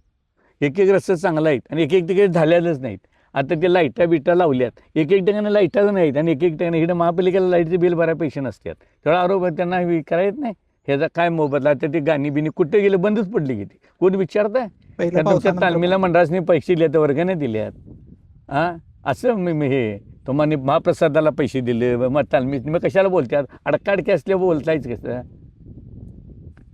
एक रस्ते चांगला आहेत आणि एक तिकडे झालेलंच नाहीत. आता ते लाईटा बिटा लावल्यात, एक ठिकाणी लाईटाच नाहीत आणि एक ठिकाणी इकडे महापालिकेला लाईटचे बिल भरायला पैसे नसतात. तेवढा आरोप त्यांना करायच नाही. ह्याचा काय मोबदला, तर ती गाणी बिनी कुठे गेले, बंदच पडली की ती. कोण विचारताय? तुमच्या तालमीला मंडळाने पैसे दिले तर वर्गाने दिल्यात. असं मी हे तुम्हाला महाप्रसादाला पैसे दिले, मग तालमी मग कशाला बोलतात? अडकाडके असल्या बोलतायच कसं?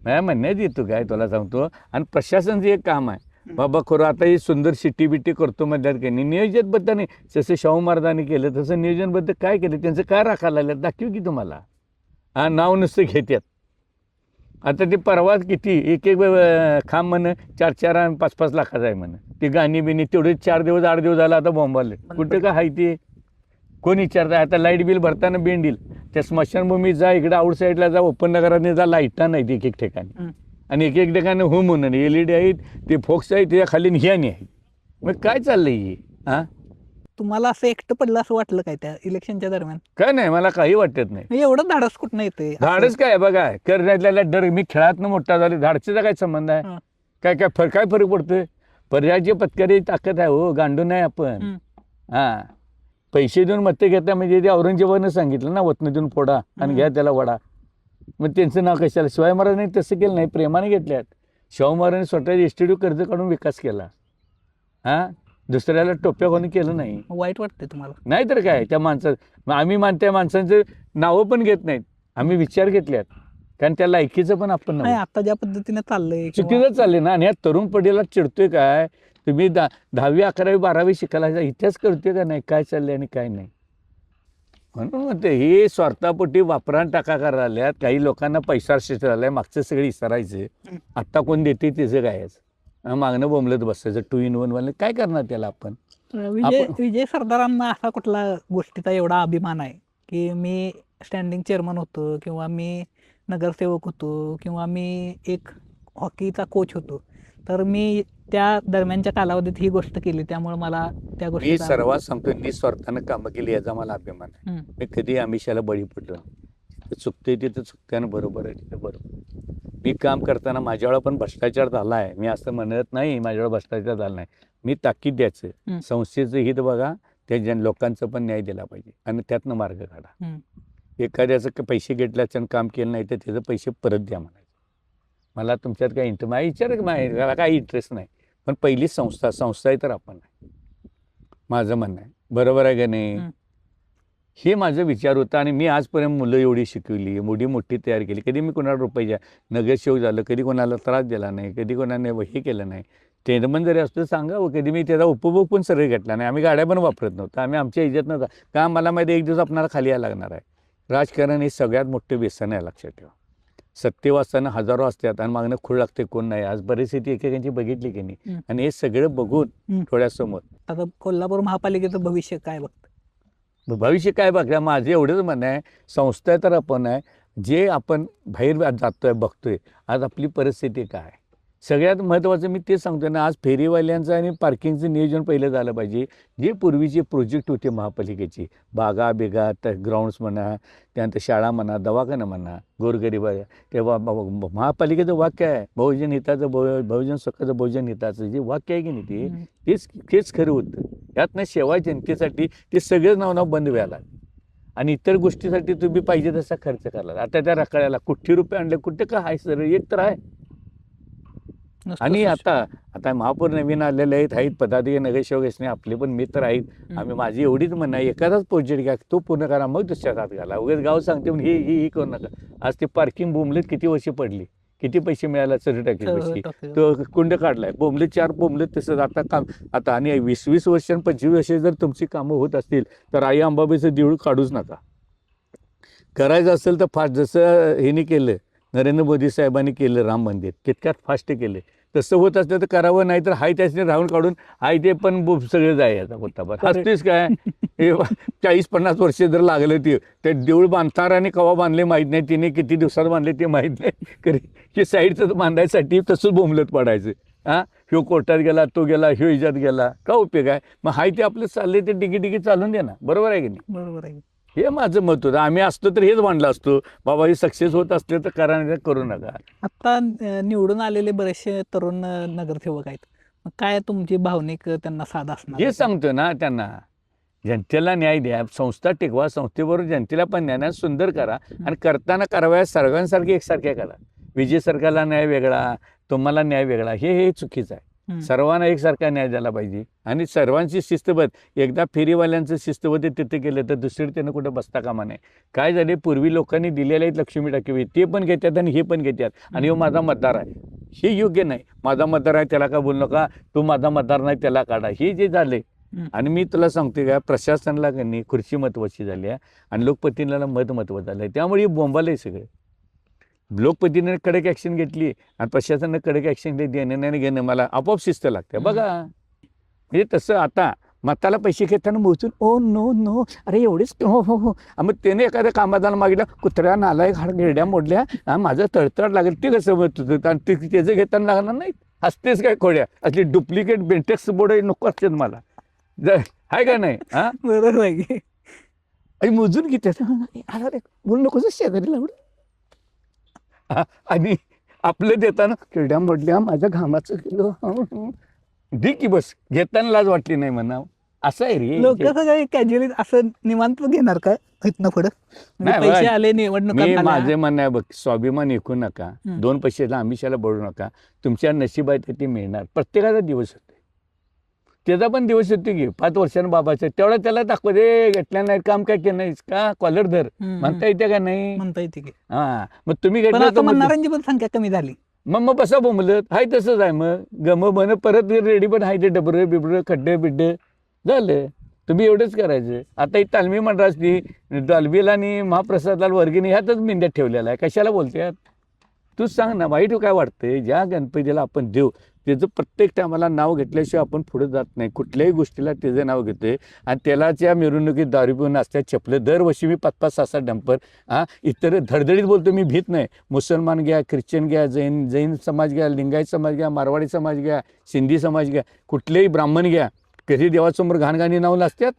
नाही म्हणण्यात येतो काय, तुला सांगतो. आणि प्रशासनचं एक काम आहे बाबा, खरं आता ही सुंदर सिटी बिटी करतो मध्यात काही नाही, नियोजनबद्ध नाही. जसं शाहू महाराजांनी केलं तसं नियोजनबद्ध काय केलं, त्यांचं काय राखायला लागलं दाखव की तुम्हाला. नाव नुसतं घेतात. आता ते परवाच किती एक खांब म्हण 4-4 आणि 5-5 लाखाचं आहे म्हण. ती गाणी बिनी तेवढे 4 दिवस 8 दिवस झाला आता बॉम्बाले. कुठे काय आहे ते कोण विचारतं? आता लाईट बिल भरताना बेंडील त्या स्मशानभूमीत जा, इकडे आउट साईडला जा, ओपन नगराने जा, लाईटा नाही एक एक ठिकाणी. आणि एक ठिकाणी हो म्हणून LED आहेत, ते फोक्स आहेत, त्याच्या खाली ह्याने आहेत. मग काय चाललंय हे? तुम्हाला असं एकटं पडलं असं वाटलं काय त्या इलेक्शनच्या दरम्यान? काय नाही, मला काही वाटत नाही. एवढं धाडस कुठं येते? धाडस काय बघा, करण्यातल्या डर. मी खेळातनं मोठा झाले, धाडसीचा काय संबंध आहे? काय फरक पडतोय? पर्यायाची पत्करी ताकद आहे हो, गांडून नाही आपण. पैसे देऊन मते घेता म्हणजे ते औरंगजेबानं सांगितलं ना, वतन देऊन फोडा आणि घ्या त्याला वडा. मग त्यांचं नाव कशाला? शिवाजी महाराजांनी तसं केलं नाही, प्रेमाने घेतल्यात. शाहू महाराजांनी स्वतः एसटीडी कर्ज काढून विकास केला. दुसऱ्याला टोप्या कोणी केलं नाही. वाईट वाटते तुम्हाला? नाही तर काय, त्या आम्ही त्या माणसांचं नावं पण घेत नाहीत, आम्ही विचार घेतल्यात. कारण त्या लायकीचं पण आपण नाही. आता ज्या पद्धतीने चाललंय चुकीचं चाललंय ना. आणि या तरुण पिढीला चिडतोय काय, तुम्ही 10वी 11वी 12वी शिकायला इतिहास करतोय का नाही, काय चाललंय आणि काय नाही. म्हणून म्हणते हे स्वार्थापोटी वापरान टाका करायला. काही लोकांना पैसा झालाय, मागचं सगळं विसरायचं. आत्ता कोण देते त्याचं कायच मागणं बोंबलत बसायचं. 2 in 1 वाले काय करणार त्याला आपण? विजय सरदारांना असा कुठला गोष्टीचा एवढा अभिमान आहे की मी स्टँडिंग चेअरमन होतो, किंवा मी नगरसेवक होतो, किंवा मी एक हॉकीचा कोच होतो, तर मी त्या दरम्यानच्या कालावधीत ही गोष्ट केली, त्यामुळे मला त्या गोष्टी. मी सर्वात सांगतो, निस्वार्थानं कामं केली याचा मला अभिमान आहे. मी कधी आमिषाला बळी पडलो. चुकते तिथं चुकत्यानं बरोबर आहे तिथं बरोबर. मी काम करताना माझ्यावेळा पण भ्रष्टाचार झाला आहे, मी असं म्हणत नाही माझ्यावेळा भ्रष्टाचार झाला नाही. मी ताकीद द्यायचं संस्थेचं हित बघा, त्या लोकांचं पण न्याय दिला पाहिजे आणि त्यातनं मार्ग काढा. एखाद्याचं पैसे घेतल्याचं काम केलं नाही तर त्याचे पैसे परत द्या म्हणायचं. मला तुमच्यात काही माझ्या विचार मला काही इंटरेस्ट नाही, पण पहिली संस्था आहे तर आपण आहे, माझं म्हणणं आहे. बरोबर आहे का नाही? हे माझा विचार होता. आणि मी आजपर्यंत मुलं एवढी शिकवली, मोठी मोठी तयार केली. कधी मी कोणाला रुपये नगरसेवक झालं, कधी कोणाला त्रास दिला नाही, कधी कोणाने हे केलं नाही. ते पण जरी असतं सांगावं, कधी मी त्याचा उपभोग पण सरळ घेतला नाही. आम्ही गाड्या पण वापरत नव्हतं, आम्ही आमच्या इज्जत नव्हता का मला माहिती एक दिवस आपल्याला खाली यायला लागणार आहे. राजकारण हे सगळ्यात मोठं व्यसन आहे, लक्षात ठेवा. सत्य वाचताना हजारो असतात आणि मागणं खूळ लागते कोण नाही. आज परिस्थिती एकेकांची बघितली की नाही, आणि हे सगळं बघून थोड्यासमोर आता कोल्हापूर महापालिकेचं भविष्य काय बघतं? भविष्य काय बघा, माझं एवढंच म्हणणं आहे, संस्था तर आपण आहे, जे आपण बाहेर जातोय बघतोय आज आपली परिस्थिती काय. सगळ्यात महत्त्वाचं मी तेच सांगतोय ना, आज फेरीवाल्यांचं आणि पार्किंगचं नियोजन पहिलं झालं पाहिजे. जे पूर्वीचे प्रोजेक्ट होते महापालिकेचे, बागा बेगा ग्राउंड्स म्हणा, त्यानंतर शाळा म्हणा, दवाखाना म्हणा, गोरगरीब तेव्हा महापालिकेचं वाक्य आहे, बहुजन हिताचं बहुजन सुखाचं बहुजन हिताचं जे वाक्य आहे की नाही तेच खरं होतं. यातनं सेवा जनतेसाठी ते सगळं नाव बंद व्हायला आणि इतर गोष्टीसाठी तुम्ही पाहिजे तसा खर्च करायला. आता त्या रकाळ्याला कुठे रुपये आणले, कुठे काय आहे सर, एक तर आहे. आणि आता महापौर नवीन आलेले आहेत पदाधिकारी नगरसेवक असणे आपले पण मित्र आहेत. आम्ही माझी एवढीच म्हणणं आहे, एखादाच प्रोजेक्ट घ्या, तो पूर्ण करा, मग दुसऱ्या हात घाला. उगाच गाव सांगते म्हणून ही करू नका. आज ते पार्किंग बोंबलेत किती वर्षी पडली, किती पैसे मिळाला सर टाकी तो कुंड काढलाय, बोंबलेत 4 बोंबलेत तसंच. आता आणि 20 वर्ष 25 वर्ष जर तुमची कामं होत असतील तर आई अंबाबाईचं देऊळ काढूच नका. करायचं असेल तर फास्ट, जसं ह्याने केलं नरेंद्र मोदी साहेबांनी केलं राम मंदिर, तितक्यात फास्ट केलं. तसं होत असलं तर करावं, नाही तर हाय त्याच्याने राहून काढून हाय ते पण सगळं जायचं पोटावर. असतेच काय हे 40-50 वर्ष जर लागलं ते देऊळ बांधणार आणि कवा बांधले माहीत नाही, तिने किती दिवसात बांधले ते माहीत नाही. की साईडचं बांधायसाठी तसंच बोंबलत पडायचं. ह्यो कोर्टात गेला, तो गेला, ह्यो इजात गेला, का उपयोग आहे. मग हाय ते आपलं चालले ते डिगी चालून दे ना. बरोबर आहे की नाही? बरोबर आहे. हे माझं मत होतं. आम्ही असतो तर हेच मांडलं असतो, बाबा हे सक्सेस होत असले तर करू नका. आता निवडून आलेले बरेचसे तरुण नगरसेवक आहेत, मग काय तुमची भावनिक त्यांना साथ असणार? हे सांगतो ना त्यांना, जनतेला न्याय द्या, संस्था टिकवा, संस्थेबरोबर जनतेला पण न्याय सुंदर करा आणि करताना कारवाया सर्वांसारखी एकसारख्या करा. विजय सरकारला न्याय वेगळा, तुम्हाला न्याय वेगळा, हे चुकीचं आहे. सर्वांना एकसारखा न्याय द्यायला पाहिजे आणि सर्वांची शिस्तबद्ध. एकदा फेरीवाल्यांचं शिस्तबद्ध तिथे केलं तर दुसरीकडे त्यांना कुठं बसता कामा नाही. काय झाले, पूर्वी लोकांनी दिलेले आहेत लक्ष्मी टाकी, ते पण घेतात आणि हे पण घेतात, आणि हो माझा मतदार आहे, हे योग्य नाही. माझा मतदार आहे त्याला का बोलू नका, तू माझा मतदार नाही त्याला काढा, हे जे झाले. आणि मी तुला सांगते का, प्रशासनाला त्यांनी खुर्ची महत्वाची झाली आहे आणि लोकप्रतिनिधीला मत महत्वाचं झालं आहे. त्यामुळे हे बोंबाल आहे सगळं. लोकप्रतिनिधीने कडक ॲक्शन घेतली आणि प्रशासनाने कडक ॲक्शन देणं नाही घेणं, मला आपोआप शिस्त लागते. बघा म्हणजे तसं आता मताला पैसे घेताना मोजून ओ नो अरे एवढेच हो. मग त्याने एखाद्या कामादाला मागितलं, कुत्र्या नालायक गेरड्या मोडल्या, माझं तळतळ लागेल, ते कसं मत होतं आणि त्याचं घेताना लागणार नाही. हसतेच काय खोड्या, असली डुप्लिकेट बेंटेक्स बोर्ड नको असतात मला, आहे का नाही? बरोबर आहे. आणि मोजून घेतात, बोलू नकोस शेजारीला एवढं. आणि आपलं देताना किरड्या मोडल्या, माझ्या घामाचं किलो दे की, बस घेताना लाज वाटली नाही म्हणा. असं आहे रे, लोक सगळे कॅज्युअली असं निवांत घेणार का इथनं पुढं? पैसे आले निवडणुका, माझे म्हणणं आहे बघ, स्वाभिमान ऐकू नका, 2 पैशाला आमिषाला बळू नका. तुमच्या नशिबात ते मिळणार. प्रत्येकाचा दिवस होते, त्याचा पण दिवस होते की 5 वर्षांनी बाबाचं, तेवढा त्याला दाखव दे, घेतल्या नाही काम काय केलं नाहीस का, कॉलर धर म्हणता येते का नाही? म्हणता येते की. मग तुम्ही म्हणणाऱ्यांची पण संख्या कमी झाली. मग बसा बोंबलत हाय तसंच आहे. मग गम बन परत रेडी पण हाय ते डबरे बिबरे खड्डे बिड्डे झालं. तुम्ही एवढंच करायचं. आता ही तालमी मंडळाची तालमीला आणि महाप्रसादाला वर्गणी ह्यातच मेंढ्यात ठेवलेला आहे, कशाला बोलतात? तूच सांग ना, वाईट काय वाटतंय? ज्या गणपतीला आपण देऊ त्याचं प्रत्येक टायमाला नाव घेतल्याशिवाय आपण पुढे जात नाही. कुठल्याही गोष्टीला त्याचं नाव घेतोय आणि त्यालाच्या मिरवणुकीत दारू पिऊन असतात चपलं. दरवर्षी मी 5-5, 6-6 डंपर इतर धडधडीत बोलतो, मी भीत नाही. मुसलमान घ्या, ख्रिश्चन घ्या, जैन समाज घ्या, लिंगायत समाज घ्या, मारवाडी समाज घ्या, सिंधी समाज घ्या, कुठलेही ब्राह्मण घ्या, कधी देवासमोर घाणघाणी नाव नसतात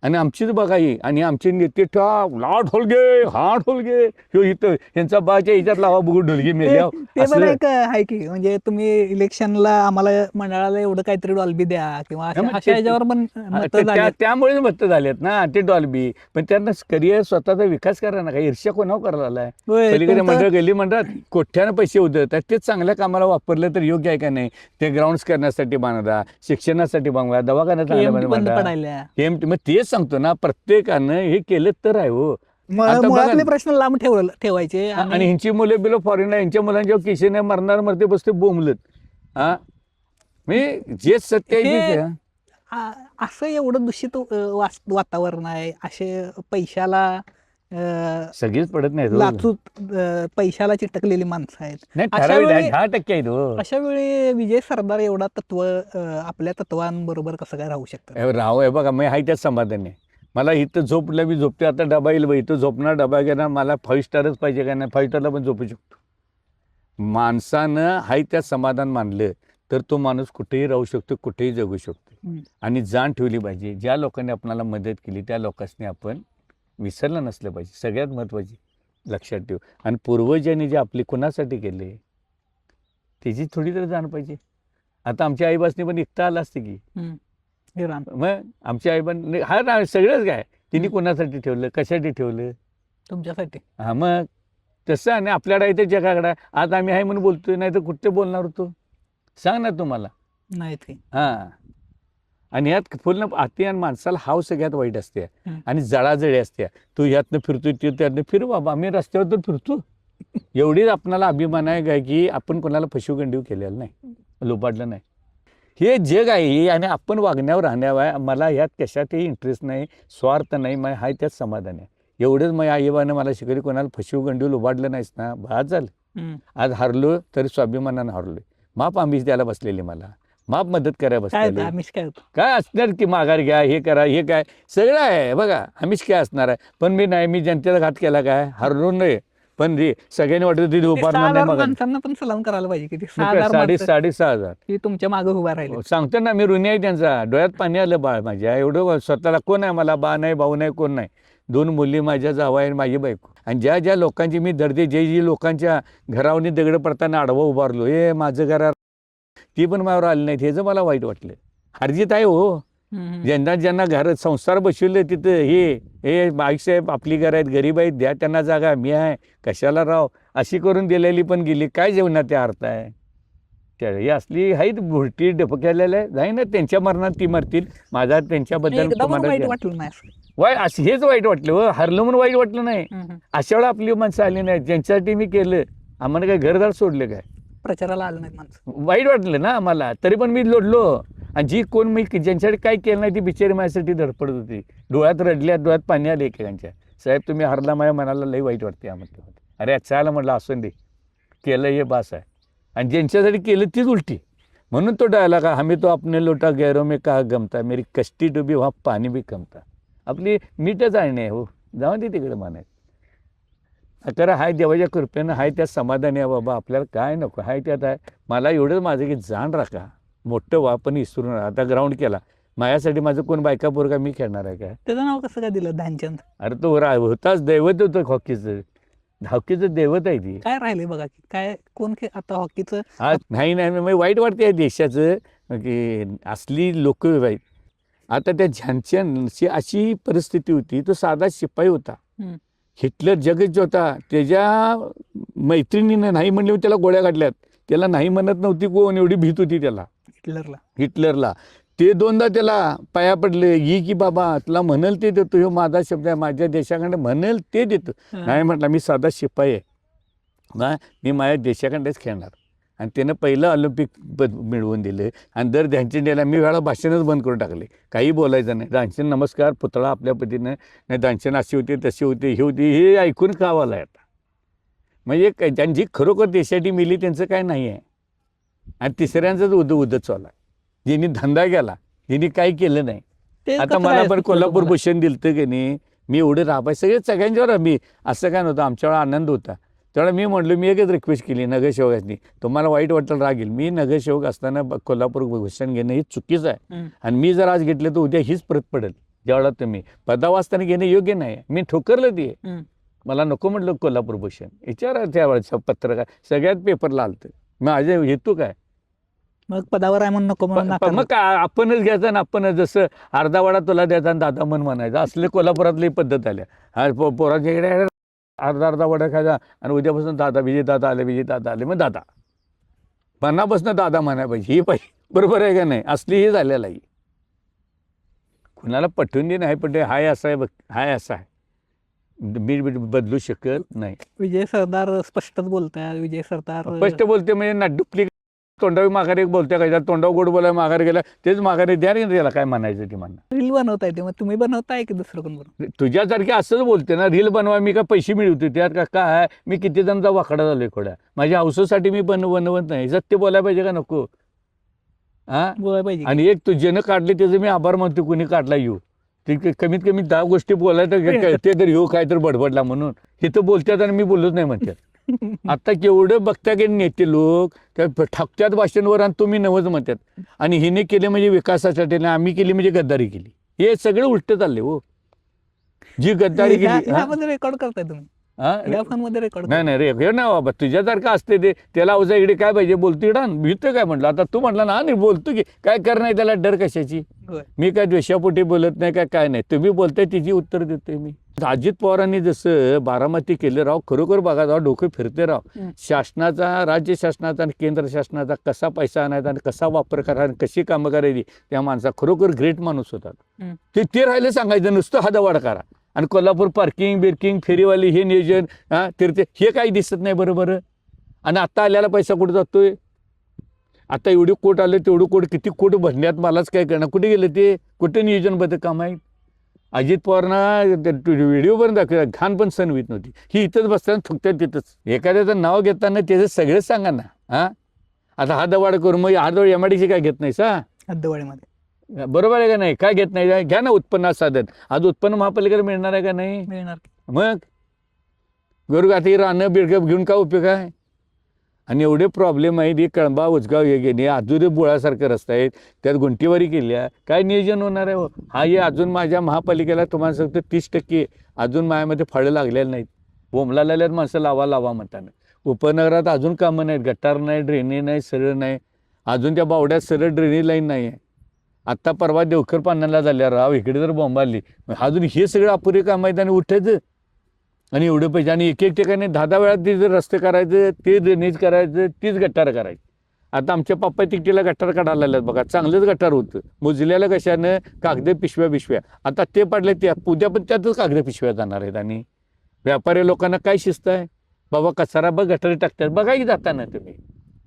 आणि आमचीच बघा ही आणि आमचे नेते ला ढोलगे हा ढोलगे ह्यो इथं यांचा बाच्या ह्याच्यात लावा बघू ढोलगे मेल्या ते बरं एक आहे की म्हणजे तुम्ही इलेक्शनला आम्हाला मंडळाला एवढं काहीतरी डॉल्बी द्या किंवा मग अशा ते- ह्याच्यावर पण मतं झाली त्यामुळेच मत झालेत ना ते डॉल्बी. पण त्यांना करिअर स्वतःचा विकास करा ना, काही ईर्ष्या कोणावर करायला आलाय. होय, पलीकडे तुमचं- मंडळ गल्ली मंडळात कोठ्यानं पैसे उधळतात, तेच चांगल्या कामाला वापरलं तर योग्य आहे का नाही. ते ग्राउंड्स करण्यासाठी बांधा, शिक्षणासाठी बांधा, दवाखान्यात चांगल्या KMT बंद बांधा. पडायला मग तेच सांगतो ना, प्रत्येकानं हे केलं तर आहे हो. आता बघा मुळातले ना. प्रश्न लांब ठेवायचे आणि ह्यांची मुलं बिलं फॉरेनला, यांच्या मुलांच्या किशेने मरणार मरते बसते बोंबलत. हा मी जे सत्य आहे हे- तेच आहे. असं एवढं दूषित वातावरण आहे, असे पैशाला सगळीच पडत नाही हो. लाचूत पैशाला चिटकलेली माणसं आहेत. नाही अशा ठराविक वेळी- 10% आहेत हो. अशा वेळी विजय सरदार एवढा आपल्या तत्वांबरोबर कसं काय राहू शकतं? राव आहे बघा, मी आहे त्याच समाधान आहे. मला इथं झोपलं मी झोपते, आता डबा येईल बा, इथं झोपणार डबा घेणार, मला 5 स्टारच पाहिजे का नाही, 5 स्टारला पण झोपू शकतो. माणसानं हाय त्यात समाधान मानलं तर तो माणूस कुठेही राहू शकतो, कुठेही जगू शकतो. आणि जाण ठेवली पाहिजे. ज्या लोकांनी आपल्याला मदत केली त्या लोकांनी आपण विसरलं नसलं पाहिजे. सगळ्यात महत्त्वाची लक्षात ठेव. आणि पूर्वजांनी जे आपले कुणासाठी केले त्याची थोडी तरी जाण पाहिजे. आता आमच्या आईबासनी पण एकटा आला असते की, हे राम मग आमच्या आईबान हा ना सगळंच काय तिने कोणासाठी ठेवलं, कशासाठी ठेवलं. तुमच्यासाठी. हा मग तसं आणि आपल्याकडे इथे जगाकडे आज आम्ही आहे म्हणून बोलतोय, नाही तर कुठे बोलणार होतो सांग ना तुम्हाला. नाही ते हां आणि यात पूर्ण अति आणि माणसाला हाव सगळ्यात वाईट असते. हं. आणि जळाजळी असते. तू ह्यातनं फिरतोय तू त्यातनं फिर बाबा, आम्ही रस्त्यावर तर फिरतो. एवढीच आपणाला अभिमान आहे काय की आपण कोणाला फसवगंडीव केलेलं नाही, लोबाडलं नाही. हे जग आहे आणि आपण वागण्यावर राहण्यावर आहे. मला ह्यात कशातही इंटरेस्ट नाही, स्वार्थ नाही, मग हाय त्यात समाधान आहे. एवढंच मग आईबाने मला शिकवली, कोणाला फसवगंडीव लोबाडलं नाहीस ना भात झालं. आज हारलो तरी स्वाभिमानानं हारलोय. माप आम्हीच द्यायला बसलेली, मला माप मदत करायला काय बसलेली. आमिष काय होतं? काय असणार की माघार घ्या, हे करा, हे काय सगळं आहे बघा. आम्हीच काय असणार आहे. पण मी नाही, मी जनतेला घात केला काय, हरलो नाही. पण रे सगळ्यांनी वाटत तिथे ते उभारणार 6,000 नाही. मग माणसांना पण सलाम करायला पाहिजे की ते 6,000 माणसं 6,500 की तुमच्या मागे उभा राहिले. सांगतो ना मी, ऋणी आहे त्यांचा. डोळ्यात पाणी आलं बाळ माझ्या. एवढं स्वतःला कोण आहे, मला बा नाही, भाऊ नाही, कोण नाही. 2 मुली माझ्या जावा आहे, माझी बायको. आणि ज्या ज्या लोकांची मी दर्दे, जे लोकांच्या घरावनी दगड पडताना आडवं उभारलो, हे माझं घरा ती पण माझ्यावर आली नाहीत, ह्याचं मला वाईट वाटलं. हरजीत आहे हो. ज्यांना ज्यांना घर संसार बसवले तिथं हे बाईसाहेब आपली घरं आहेत, गरीब आहेत, द्या त्यांना जागा, मी आहे कशाला राव अशी करून दिलेली पण गेली. काय जेवणात त्या अर्थ आहे. हे असली आहेत भुरटी डपक्यालेल्या आहे. नाही ना, त्यांच्या मरणात ती मरतील, माझा त्यांच्याबद्दल एकदा पण वाईट तुम्हाला वाटलं नाही असं. असं हेच वाईट वाटलं हो. हरलं म्हणून वाईट वाटलं नाही. अशा वेळा आपली माणसं आली नाही, ज्यांच्यासाठी मी केलं. आम्हाला काय घरदार सोडले काय, प्रचाराला आलं नाही माणसं. वाईट वाटलं ना आम्हाला, तरी पण मी लढलो. आणि जी कोण मी ज्यांच्यासाठी काय केलं नाही ती बिचारी माझ्यासाठी धडपडत होती. डोळ्यात रडल्या, डोळ्यात पाणी आले एकेकांच्या. साहेब तुम्ही हरला, माझ्या मनाला लई वाईट वाटते आम्हाला. अरे चाल म्हटलं असं दे, केलं हे बास आहे. आणि ज्यांच्यासाठी केलं तीच उलटी. म्हणून तो डायलॉग का हमें तो अपने लोटा गैरों में कहा गमता, मेरी कष्टी डुबी वहाँ पाणी बी कमता. आपली मीठच आणणे हो, जाऊन दे तिकडे म्हणायचं. तर हाय देवाच्या कृपेनं हाय त्यात समाधान आहे बाबा. आपल्याला काय नको, हाय त्यात आहे. मला एवढंच माझं की जाण राखा, मोठं व्हा पण विसरून राहा. आता ग्राउंड केला माझ्यासाठी, माझं कोण बायका पोरगा मी खेळणार आहे काय. त्याचं नाव कसं काय दिलं ध्यानचंद? अरे तो होताच दैवत होतं हॉकीचं दैवत आहे ती. काय राहिले बघा की काय कोण आता हॉकीचं आज नाही मी वाईट वाटते देशाचं की असली लोक आहेत. आता त्या ध्यानचंदची अशी परिस्थिती होती, तो साधा शिपाई होता. हिटलर जगत होता, त्याच्या मैत्रिणीनं नाही म्हणले त्याला गोळ्या काढल्यात. त्याला नाही म्हणत नव्हती कोण, एवढी भीत होती त्याला हिटलरला. ते 2दा त्याला पाया पडले, ये की बाबा तुला म्हणेल ते देतो, ह्यो माझा शब्द आहे, माझ्या देशाकडे म्हणेल ते देतो. नाही म्हटलं मी साधा शिपाई आहे ना, मी माझ्या देशाकडेच खेळणार. आणि त्यानं पहिलं ऑलिम्पिक मिळवून दिलं. आणि दर ध्यानचंद मी वेळा भाषणच बंद करून टाकले, काही बोलायचं नाही. ध्यानचंद नमस्कार पुतळा आपल्या पद्धतीनं, नाही ध्यानचंद अशी होते तशी होते हे होती, हे ऐकून खावाला आता. म्हणजे ज्यांची खरोखर देशासाठी मिली त्यांचं काय नाही आहे. आणि तिसऱ्यांचंच उदत चालू आहे, ज्यांनी धंदा केला, ज्यांनी काही केलं नाही. आता मला पण कोल्हापूर भूषण दिलं की नाही, मी एवढं राबाय सगळ्यांच्यावर मी असं काय नव्हतं, आमच्यावर आनंद होता. तेवढा मी म्हटलं, मी एकच रिक्वेस्ट केली नगरसेवकांनी, तुम्हाला वाईट वाटलं रागेल, मी नगरसेवक असताना कोल्हापूर भूषण घेणं हे चुकीचं आहे. आणि मी जर आज घेतलं तर उद्या हीच परत पडेल. ज्यावेळेला तुम्ही पदावर असताना घेणे योग्य नाही. मी ठोकरलं ते. हम्म. मला नको म्हटलं कोल्हापूर भूषण. विचारा त्यावेळेच्या पत्रकार सगळ्यात पेपरला आलतं. माझे हेतू काय? मग पदावर आहे म्हणून नको म्हणून नाकारलं. मग काय आपणच घ्यायचं आणि आपणच जसं अर्धा वाडा तुला द्यायचा आणि दादा म्हण म्हणायचं. असले कोल्हापुरातली पद्धत आल्या. हा पोराच्या इकडे अर्धा वडा खायचा आणि उद्यापासून दादा विजय दादा आले मग दादा मनापासून दादा म्हणाय पाहिजे. ही पाहिजे. बरोबर आहे का नाही? असली ही झालेलं आहे. कुणाला पटवून दे नाही पटते. हाय असं आहे बघ, हाय असं आहे. मी बदलू शकत नाही. विजय सरदार स्पष्टच बोलताय. विजय सरदार स्पष्ट बोलते म्हणजे ना डुप्लिकेट तोंडावी माघारी बोलते का तोंडावर गोड बोलाय माघारी गेला तेच माघारी द्या रे त्याला काय म्हणायचं ते म्हणणं. रील बनवताय ते मग तुम्ही बनवताय की दुसरं कोण बनवत? तुझ्यासारखे असंच बोलते ना. रील बनवा मी काय पैसे मिळवते त्यात का काय? मी किती जणांचा वाकडा झालोय खोड्या. माझ्या हौसेसाठी मी बनवत नाही. सत्य बोलायला पाहिजे का नको? हा बोलायला पाहिजे. आणि एक तुझ्यानं काढले त्याचं मी आभार मानतो. कुणी काढला येऊ ते कमीत कमी 10 गोष्टी बोलायचं ते तर येऊ काय तर बडबडला म्हणून हे तर बोलतात आणि मी बोलत नाही म्हणतात. आता केवढं बघता की नेते लोक त्या ठकत्यात भाषणांवर आणि तुम्ही नवच म्हणतात. आणि हिने केले म्हणजे विकासासाठी नाही आम्ही केली म्हणजे गद्दारी केली. हे सगळं उलट चालले हो. जी गद्दारी केली ह्यामध्ये रेकॉर्ड करताय तुम्ही? या फोन मध्ये रेकॉर्ड? नाही रे हे ना बाबा तुझ्यासारखं असते ते. त्याला अवजा इकडे काय पाहिजे बोलतो इडा भीतो काय म्हटलं. आता तू म्हटलं ना नाही बोलतो की काय करणार त्याला डर कशाची? मी काय द्वेषापोटी बोलत नाही काय नाही. तुम्ही बोलताय तिची उत्तर देतोय मी. अजित पवारांनी जसं बारामती केलं राव खरोखर बघा राव डोकं फिरते राव. शासनाचा राज्य शासनाचा आणि केंद्र शासनाचा कसा पैसा आणायचा आणि कसा वापर करायचा आणि कशी कामं करायची त्या माणसा खरोखर ग्रेट माणूस होता. ते राहिलं सांगायचं नुसतं हादावाड करा. आणि कोल्हापूर पार्किंग बिर्किंग फेरीवाली हे नियोजन तीर्थ हे काही दिसत नाही बरोबर. आणि आत्ता आल्याला पैसा कुठं जातोय? आता एवढी कोट आले तेवढं कोट किती कोट भरण्यात मलाच काय करणार. कुठे गेलं ते? कुठे नियोजनबद्ध काम आहे? अजित पवारना व्हिडिओ पण दाखवला घाण पण सण होत नव्हती. ही इथंच बसताना थुकतात तिथंच. एखाद्याचं नाव घेताना त्याचं सगळंच सांगा ना. हा आता हा दवाड करून मग हा दवाड एमआयडीसी काय घेत नाहीस? हा हद्दवाडीमध्ये बरोबर आहे का नाही? काय घेत नाही? घ्या ना उत्पन्नात साधन. आज उत्पन्न महापालिकेला मिळणार आहे का नाही? मिळणार. मग गोरगाठी रानं बिडगप घेऊन काय उपयोग आहे? आणि एवढे प्रॉब्लेम आहेत. ही कळंबा उचगाव हे गेले अजून बोळासारखे रस्ते आहेत त्यात गुंटीवारी केल्या काय नियोजन होणार आहे? हा हे अजून माझ्या महापालिकेला तुम्हाला सांगतो 30% अजून माझ्यामध्ये फळं लागलेलं नाहीत. बोंबला लागल्यात माणसं लावा म्हणताना. उपनगरात अजून कामं नाहीत. गटार नाही ड्रेनेज नाही सरळ नाही. अजून त्या बावड्यात सरळ ड्रेनेज लाईन नाही आहे. आत्ता परवा देवकर पाण्याला झाल्या राव इकडे जर बोंबाली अजून हे सगळं अपुरे काम आहेत. आणि उठायचं आणि एवढं पैसे आणि एक ठिकाणी 10 वेळा ते जर रस्ते करायचं ते ड्रेनेज करायचं तीच गटार करायची. आता आमच्या पप्पा तिकटीला गटार काढायला लागल्यात बघा. चांगलंच गटार होतं मुजल्याला कशानं कागद पिशव्या आता ते पडले ते उद्या पण त्यातच कागद पिशव्या जाणार आहेत. आणि व्यापारी लोकांना काय शिस्त आहे बाबा कचरा बघ गटारी टाकतात बघा की जाताना तुम्ही.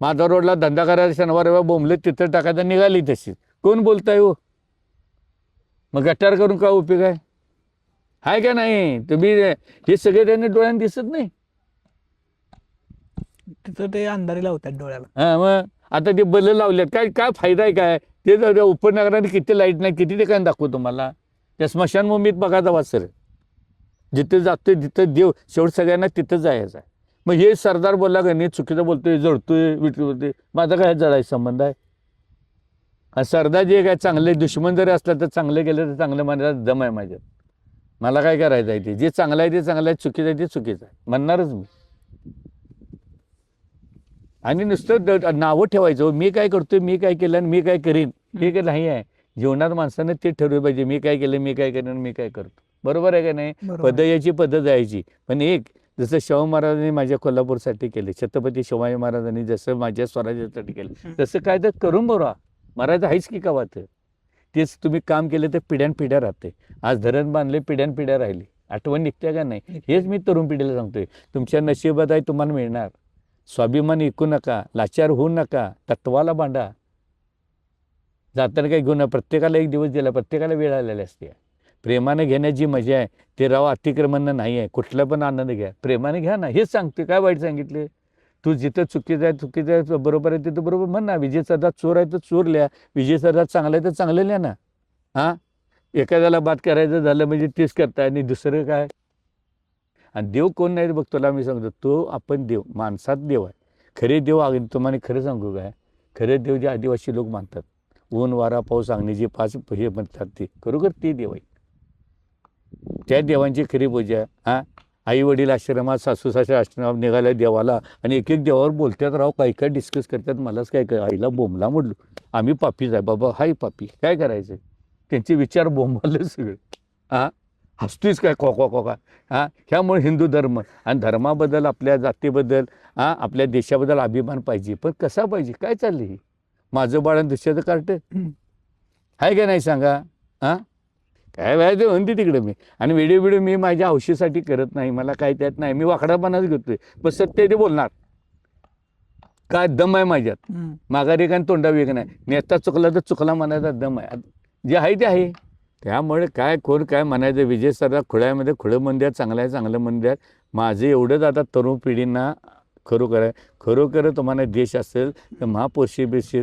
माधव रोडला धंदा करायचा शनिवार बोंबले तिथं टाकायचं निघाली तशीच. कोण बोलताय हो? मग गटार करून काय उपयोग आहे का नाही? तुम्ही हे सगळे त्यांनी डोळ्याने दिसत नाही. तिथं ते अंधारी लावतात डोळ्याला. हा मग आता ते बल लावल्यात काय काय फायदा आहे काय? ते जर उपनगराने किती लाईट नाही किती ठिकाणी दाखवू तुम्हाला. त्या स्मशानभूमीत बघायचा वाचर जिथे जातोय तिथं देव शेवट सगळ्यांना तिथं जायचं आहे. मग हे सरदार बोलला का नाही चुकीचं बोलतोय जळतोय विटू बोलतोय माझा काय जळायचा संबंध आहे? हा सरदार जे काय चांगले दुश्मन जरी असलं तर चांगलं केलं तर चांगलं म्हणायला दम आहे माझ्यात. मला काय करायचं आहे? ते जे चांगलं आहे ते चांगलं आहे चुकीचं आहे ते चुकीचं आहे म्हणणारच मी. आणि नुसतं नावं ठेवायचं मी काय करतोय मी काय केलं आणि मी काय करीन हे काय नाही आहे. जीवनात माणसानं ते ठरवलं पाहिजे मी काय केलं मी काय करेन मी काय करतो. बरोबर आहे का नाही? पद यायची पद्धत जायची. पण एक जसं शाहू महाराजांनी माझ्या कोल्हापूरसाठी केले छत्रपती शिवाजी महाराजांनी जसं माझ्या स्वराज्यासाठी केलं तसं काय तर करून बरोबर महाराज आहेच की का वाट. तेच तुम्ही काम केलं तर पिढ्यानपिढ्या राहते. आज धरण बांधले पिढ्यानपिढ्या राहिली आठवण निघते का नाही? हेच मी तरुण पिढीला सांगतोय. तुमच्या नशिबात आहे तुम्हाला मिळणार. स्वाभिमान ऐकू नका लाचार होऊ नका तत्वाला बांधा. जाताना काही घेऊन प्रत्येकाला एक दिवस दिला प्रत्येकाला वेळ आलेली असते. प्रेमाने घेण्याची मजा आहे ते राव अतिक्रमण नाही आहे. कुठला पण आनंद घ्या प्रेमाने घ्या ना. हेच सांगते काय वाईट सांगितले? तू जिथं चुकीचं आहे बरोबर आहे तिथं बरोबर म्हण ना. विजय सरदार चोर आहे तर चोर लिहा. विजय सरदार चांगला आहे तर चांगलं लिहा ना. हां एखाद्याला बात करायचं झालं म्हणजे तेच करताय आणि दुसरं काय? आणि देव कोण नाही बघ तुला मी सांगतो तो आपण देव माणसात देव आहे. खरे देव तुम्हाला खरं सांगू काय? खरे देव जे आदिवासी लोक मानतात ऊन वारा पाऊस अंगणी जे 5 हे म्हणतात ते खरोखर ते देव आहे. त्या देवांची खरी पूजा. हां, आई वडील आश्रमात, सासू सासरे आश्रमात निघाल्या देवाला, आणि एक एक देवावर बोलतात राव, काही काय डिस्कस करतात. मलाच काय आईला बोंबला म्हटलो, आम्ही पापीच आहे बाबा, हाय पापी, काय करायचं. त्यांचे विचार बोंबाले सगळे. हां, हसतोयच काय खोका. हां, ह्यामुळे हिंदू धर्म आणि धर्माबद्दल, आपल्या जातीबद्दल, हां, आपल्या देशाबद्दल अभिमान पाहिजे. पण कसा पाहिजे, काय चाललं हे? माझं बाळ आणि दुसऱ्याचं कार्ट आहे का नाही सांगा. हां, काय व्हायचं म्हणते तिकडे मी. आणि व्हिडिओ मी माझ्या हौशीसाठी करत नाही, मला काय त्यात नाही, मी वाकडापणाच घेतोय. पण सत्य ते बोलणार, काय दम आहे माझ्यात. माघारी एक आणि तोंडा वेग नाही. नेता चुकला तर चुकला म्हणायचा दम आहे. जे आहे ते आहे. त्यामुळे काय कोण काय म्हणायचं. विजय सरदार खुळ्यामध्ये खुळं म्हणतात, चांगलं आहे चांगलं म्हणतात. माझं एवढंच आता तरुण पिढींना खरोखर तुम्हाला देश असेल तर महापुरुषी बिरशी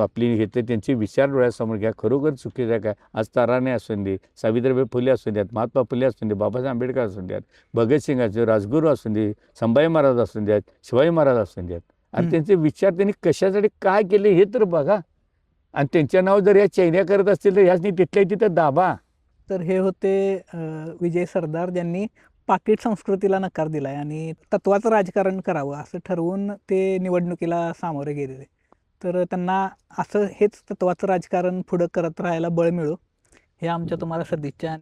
आपली घेते, त्यांचे विचार डोळ्यासमोर घ्या. खरोखर चुकीचं आहे काय. आज ताराणे असून दे, सावित्रीबाई फुले असून द्यात, महात्मा फुले असून दे, बाबासाहेब आंबेडकर असून द्यात, भगतसिंग असू, राजगुरू असून दे, संभाजी महाराज असून द्यात, शिवाजी महाराज असून द्यात. आणि त्यांचे विचार त्यांनी कशासाठी काय केले हे तर बघा. आणि त्यांच्या नाव जर या चैन्या करत असतील तर ह्याच तिथल्या तिथं दाबा. तर हे होते विजय सरदार, ज्यांनी पाकिट संस्कृतीला नकार दिलाय आणि तत्वाचं राजकारण करावं असं ठरवून ते निवडणुकीला सामोरे गेलेले. तर त्यांना असं हेच तत्वाचं राजकारण पुढं करत राहायला बळ मिळो, हे आमच्या तुम्हाला सदिच्छा.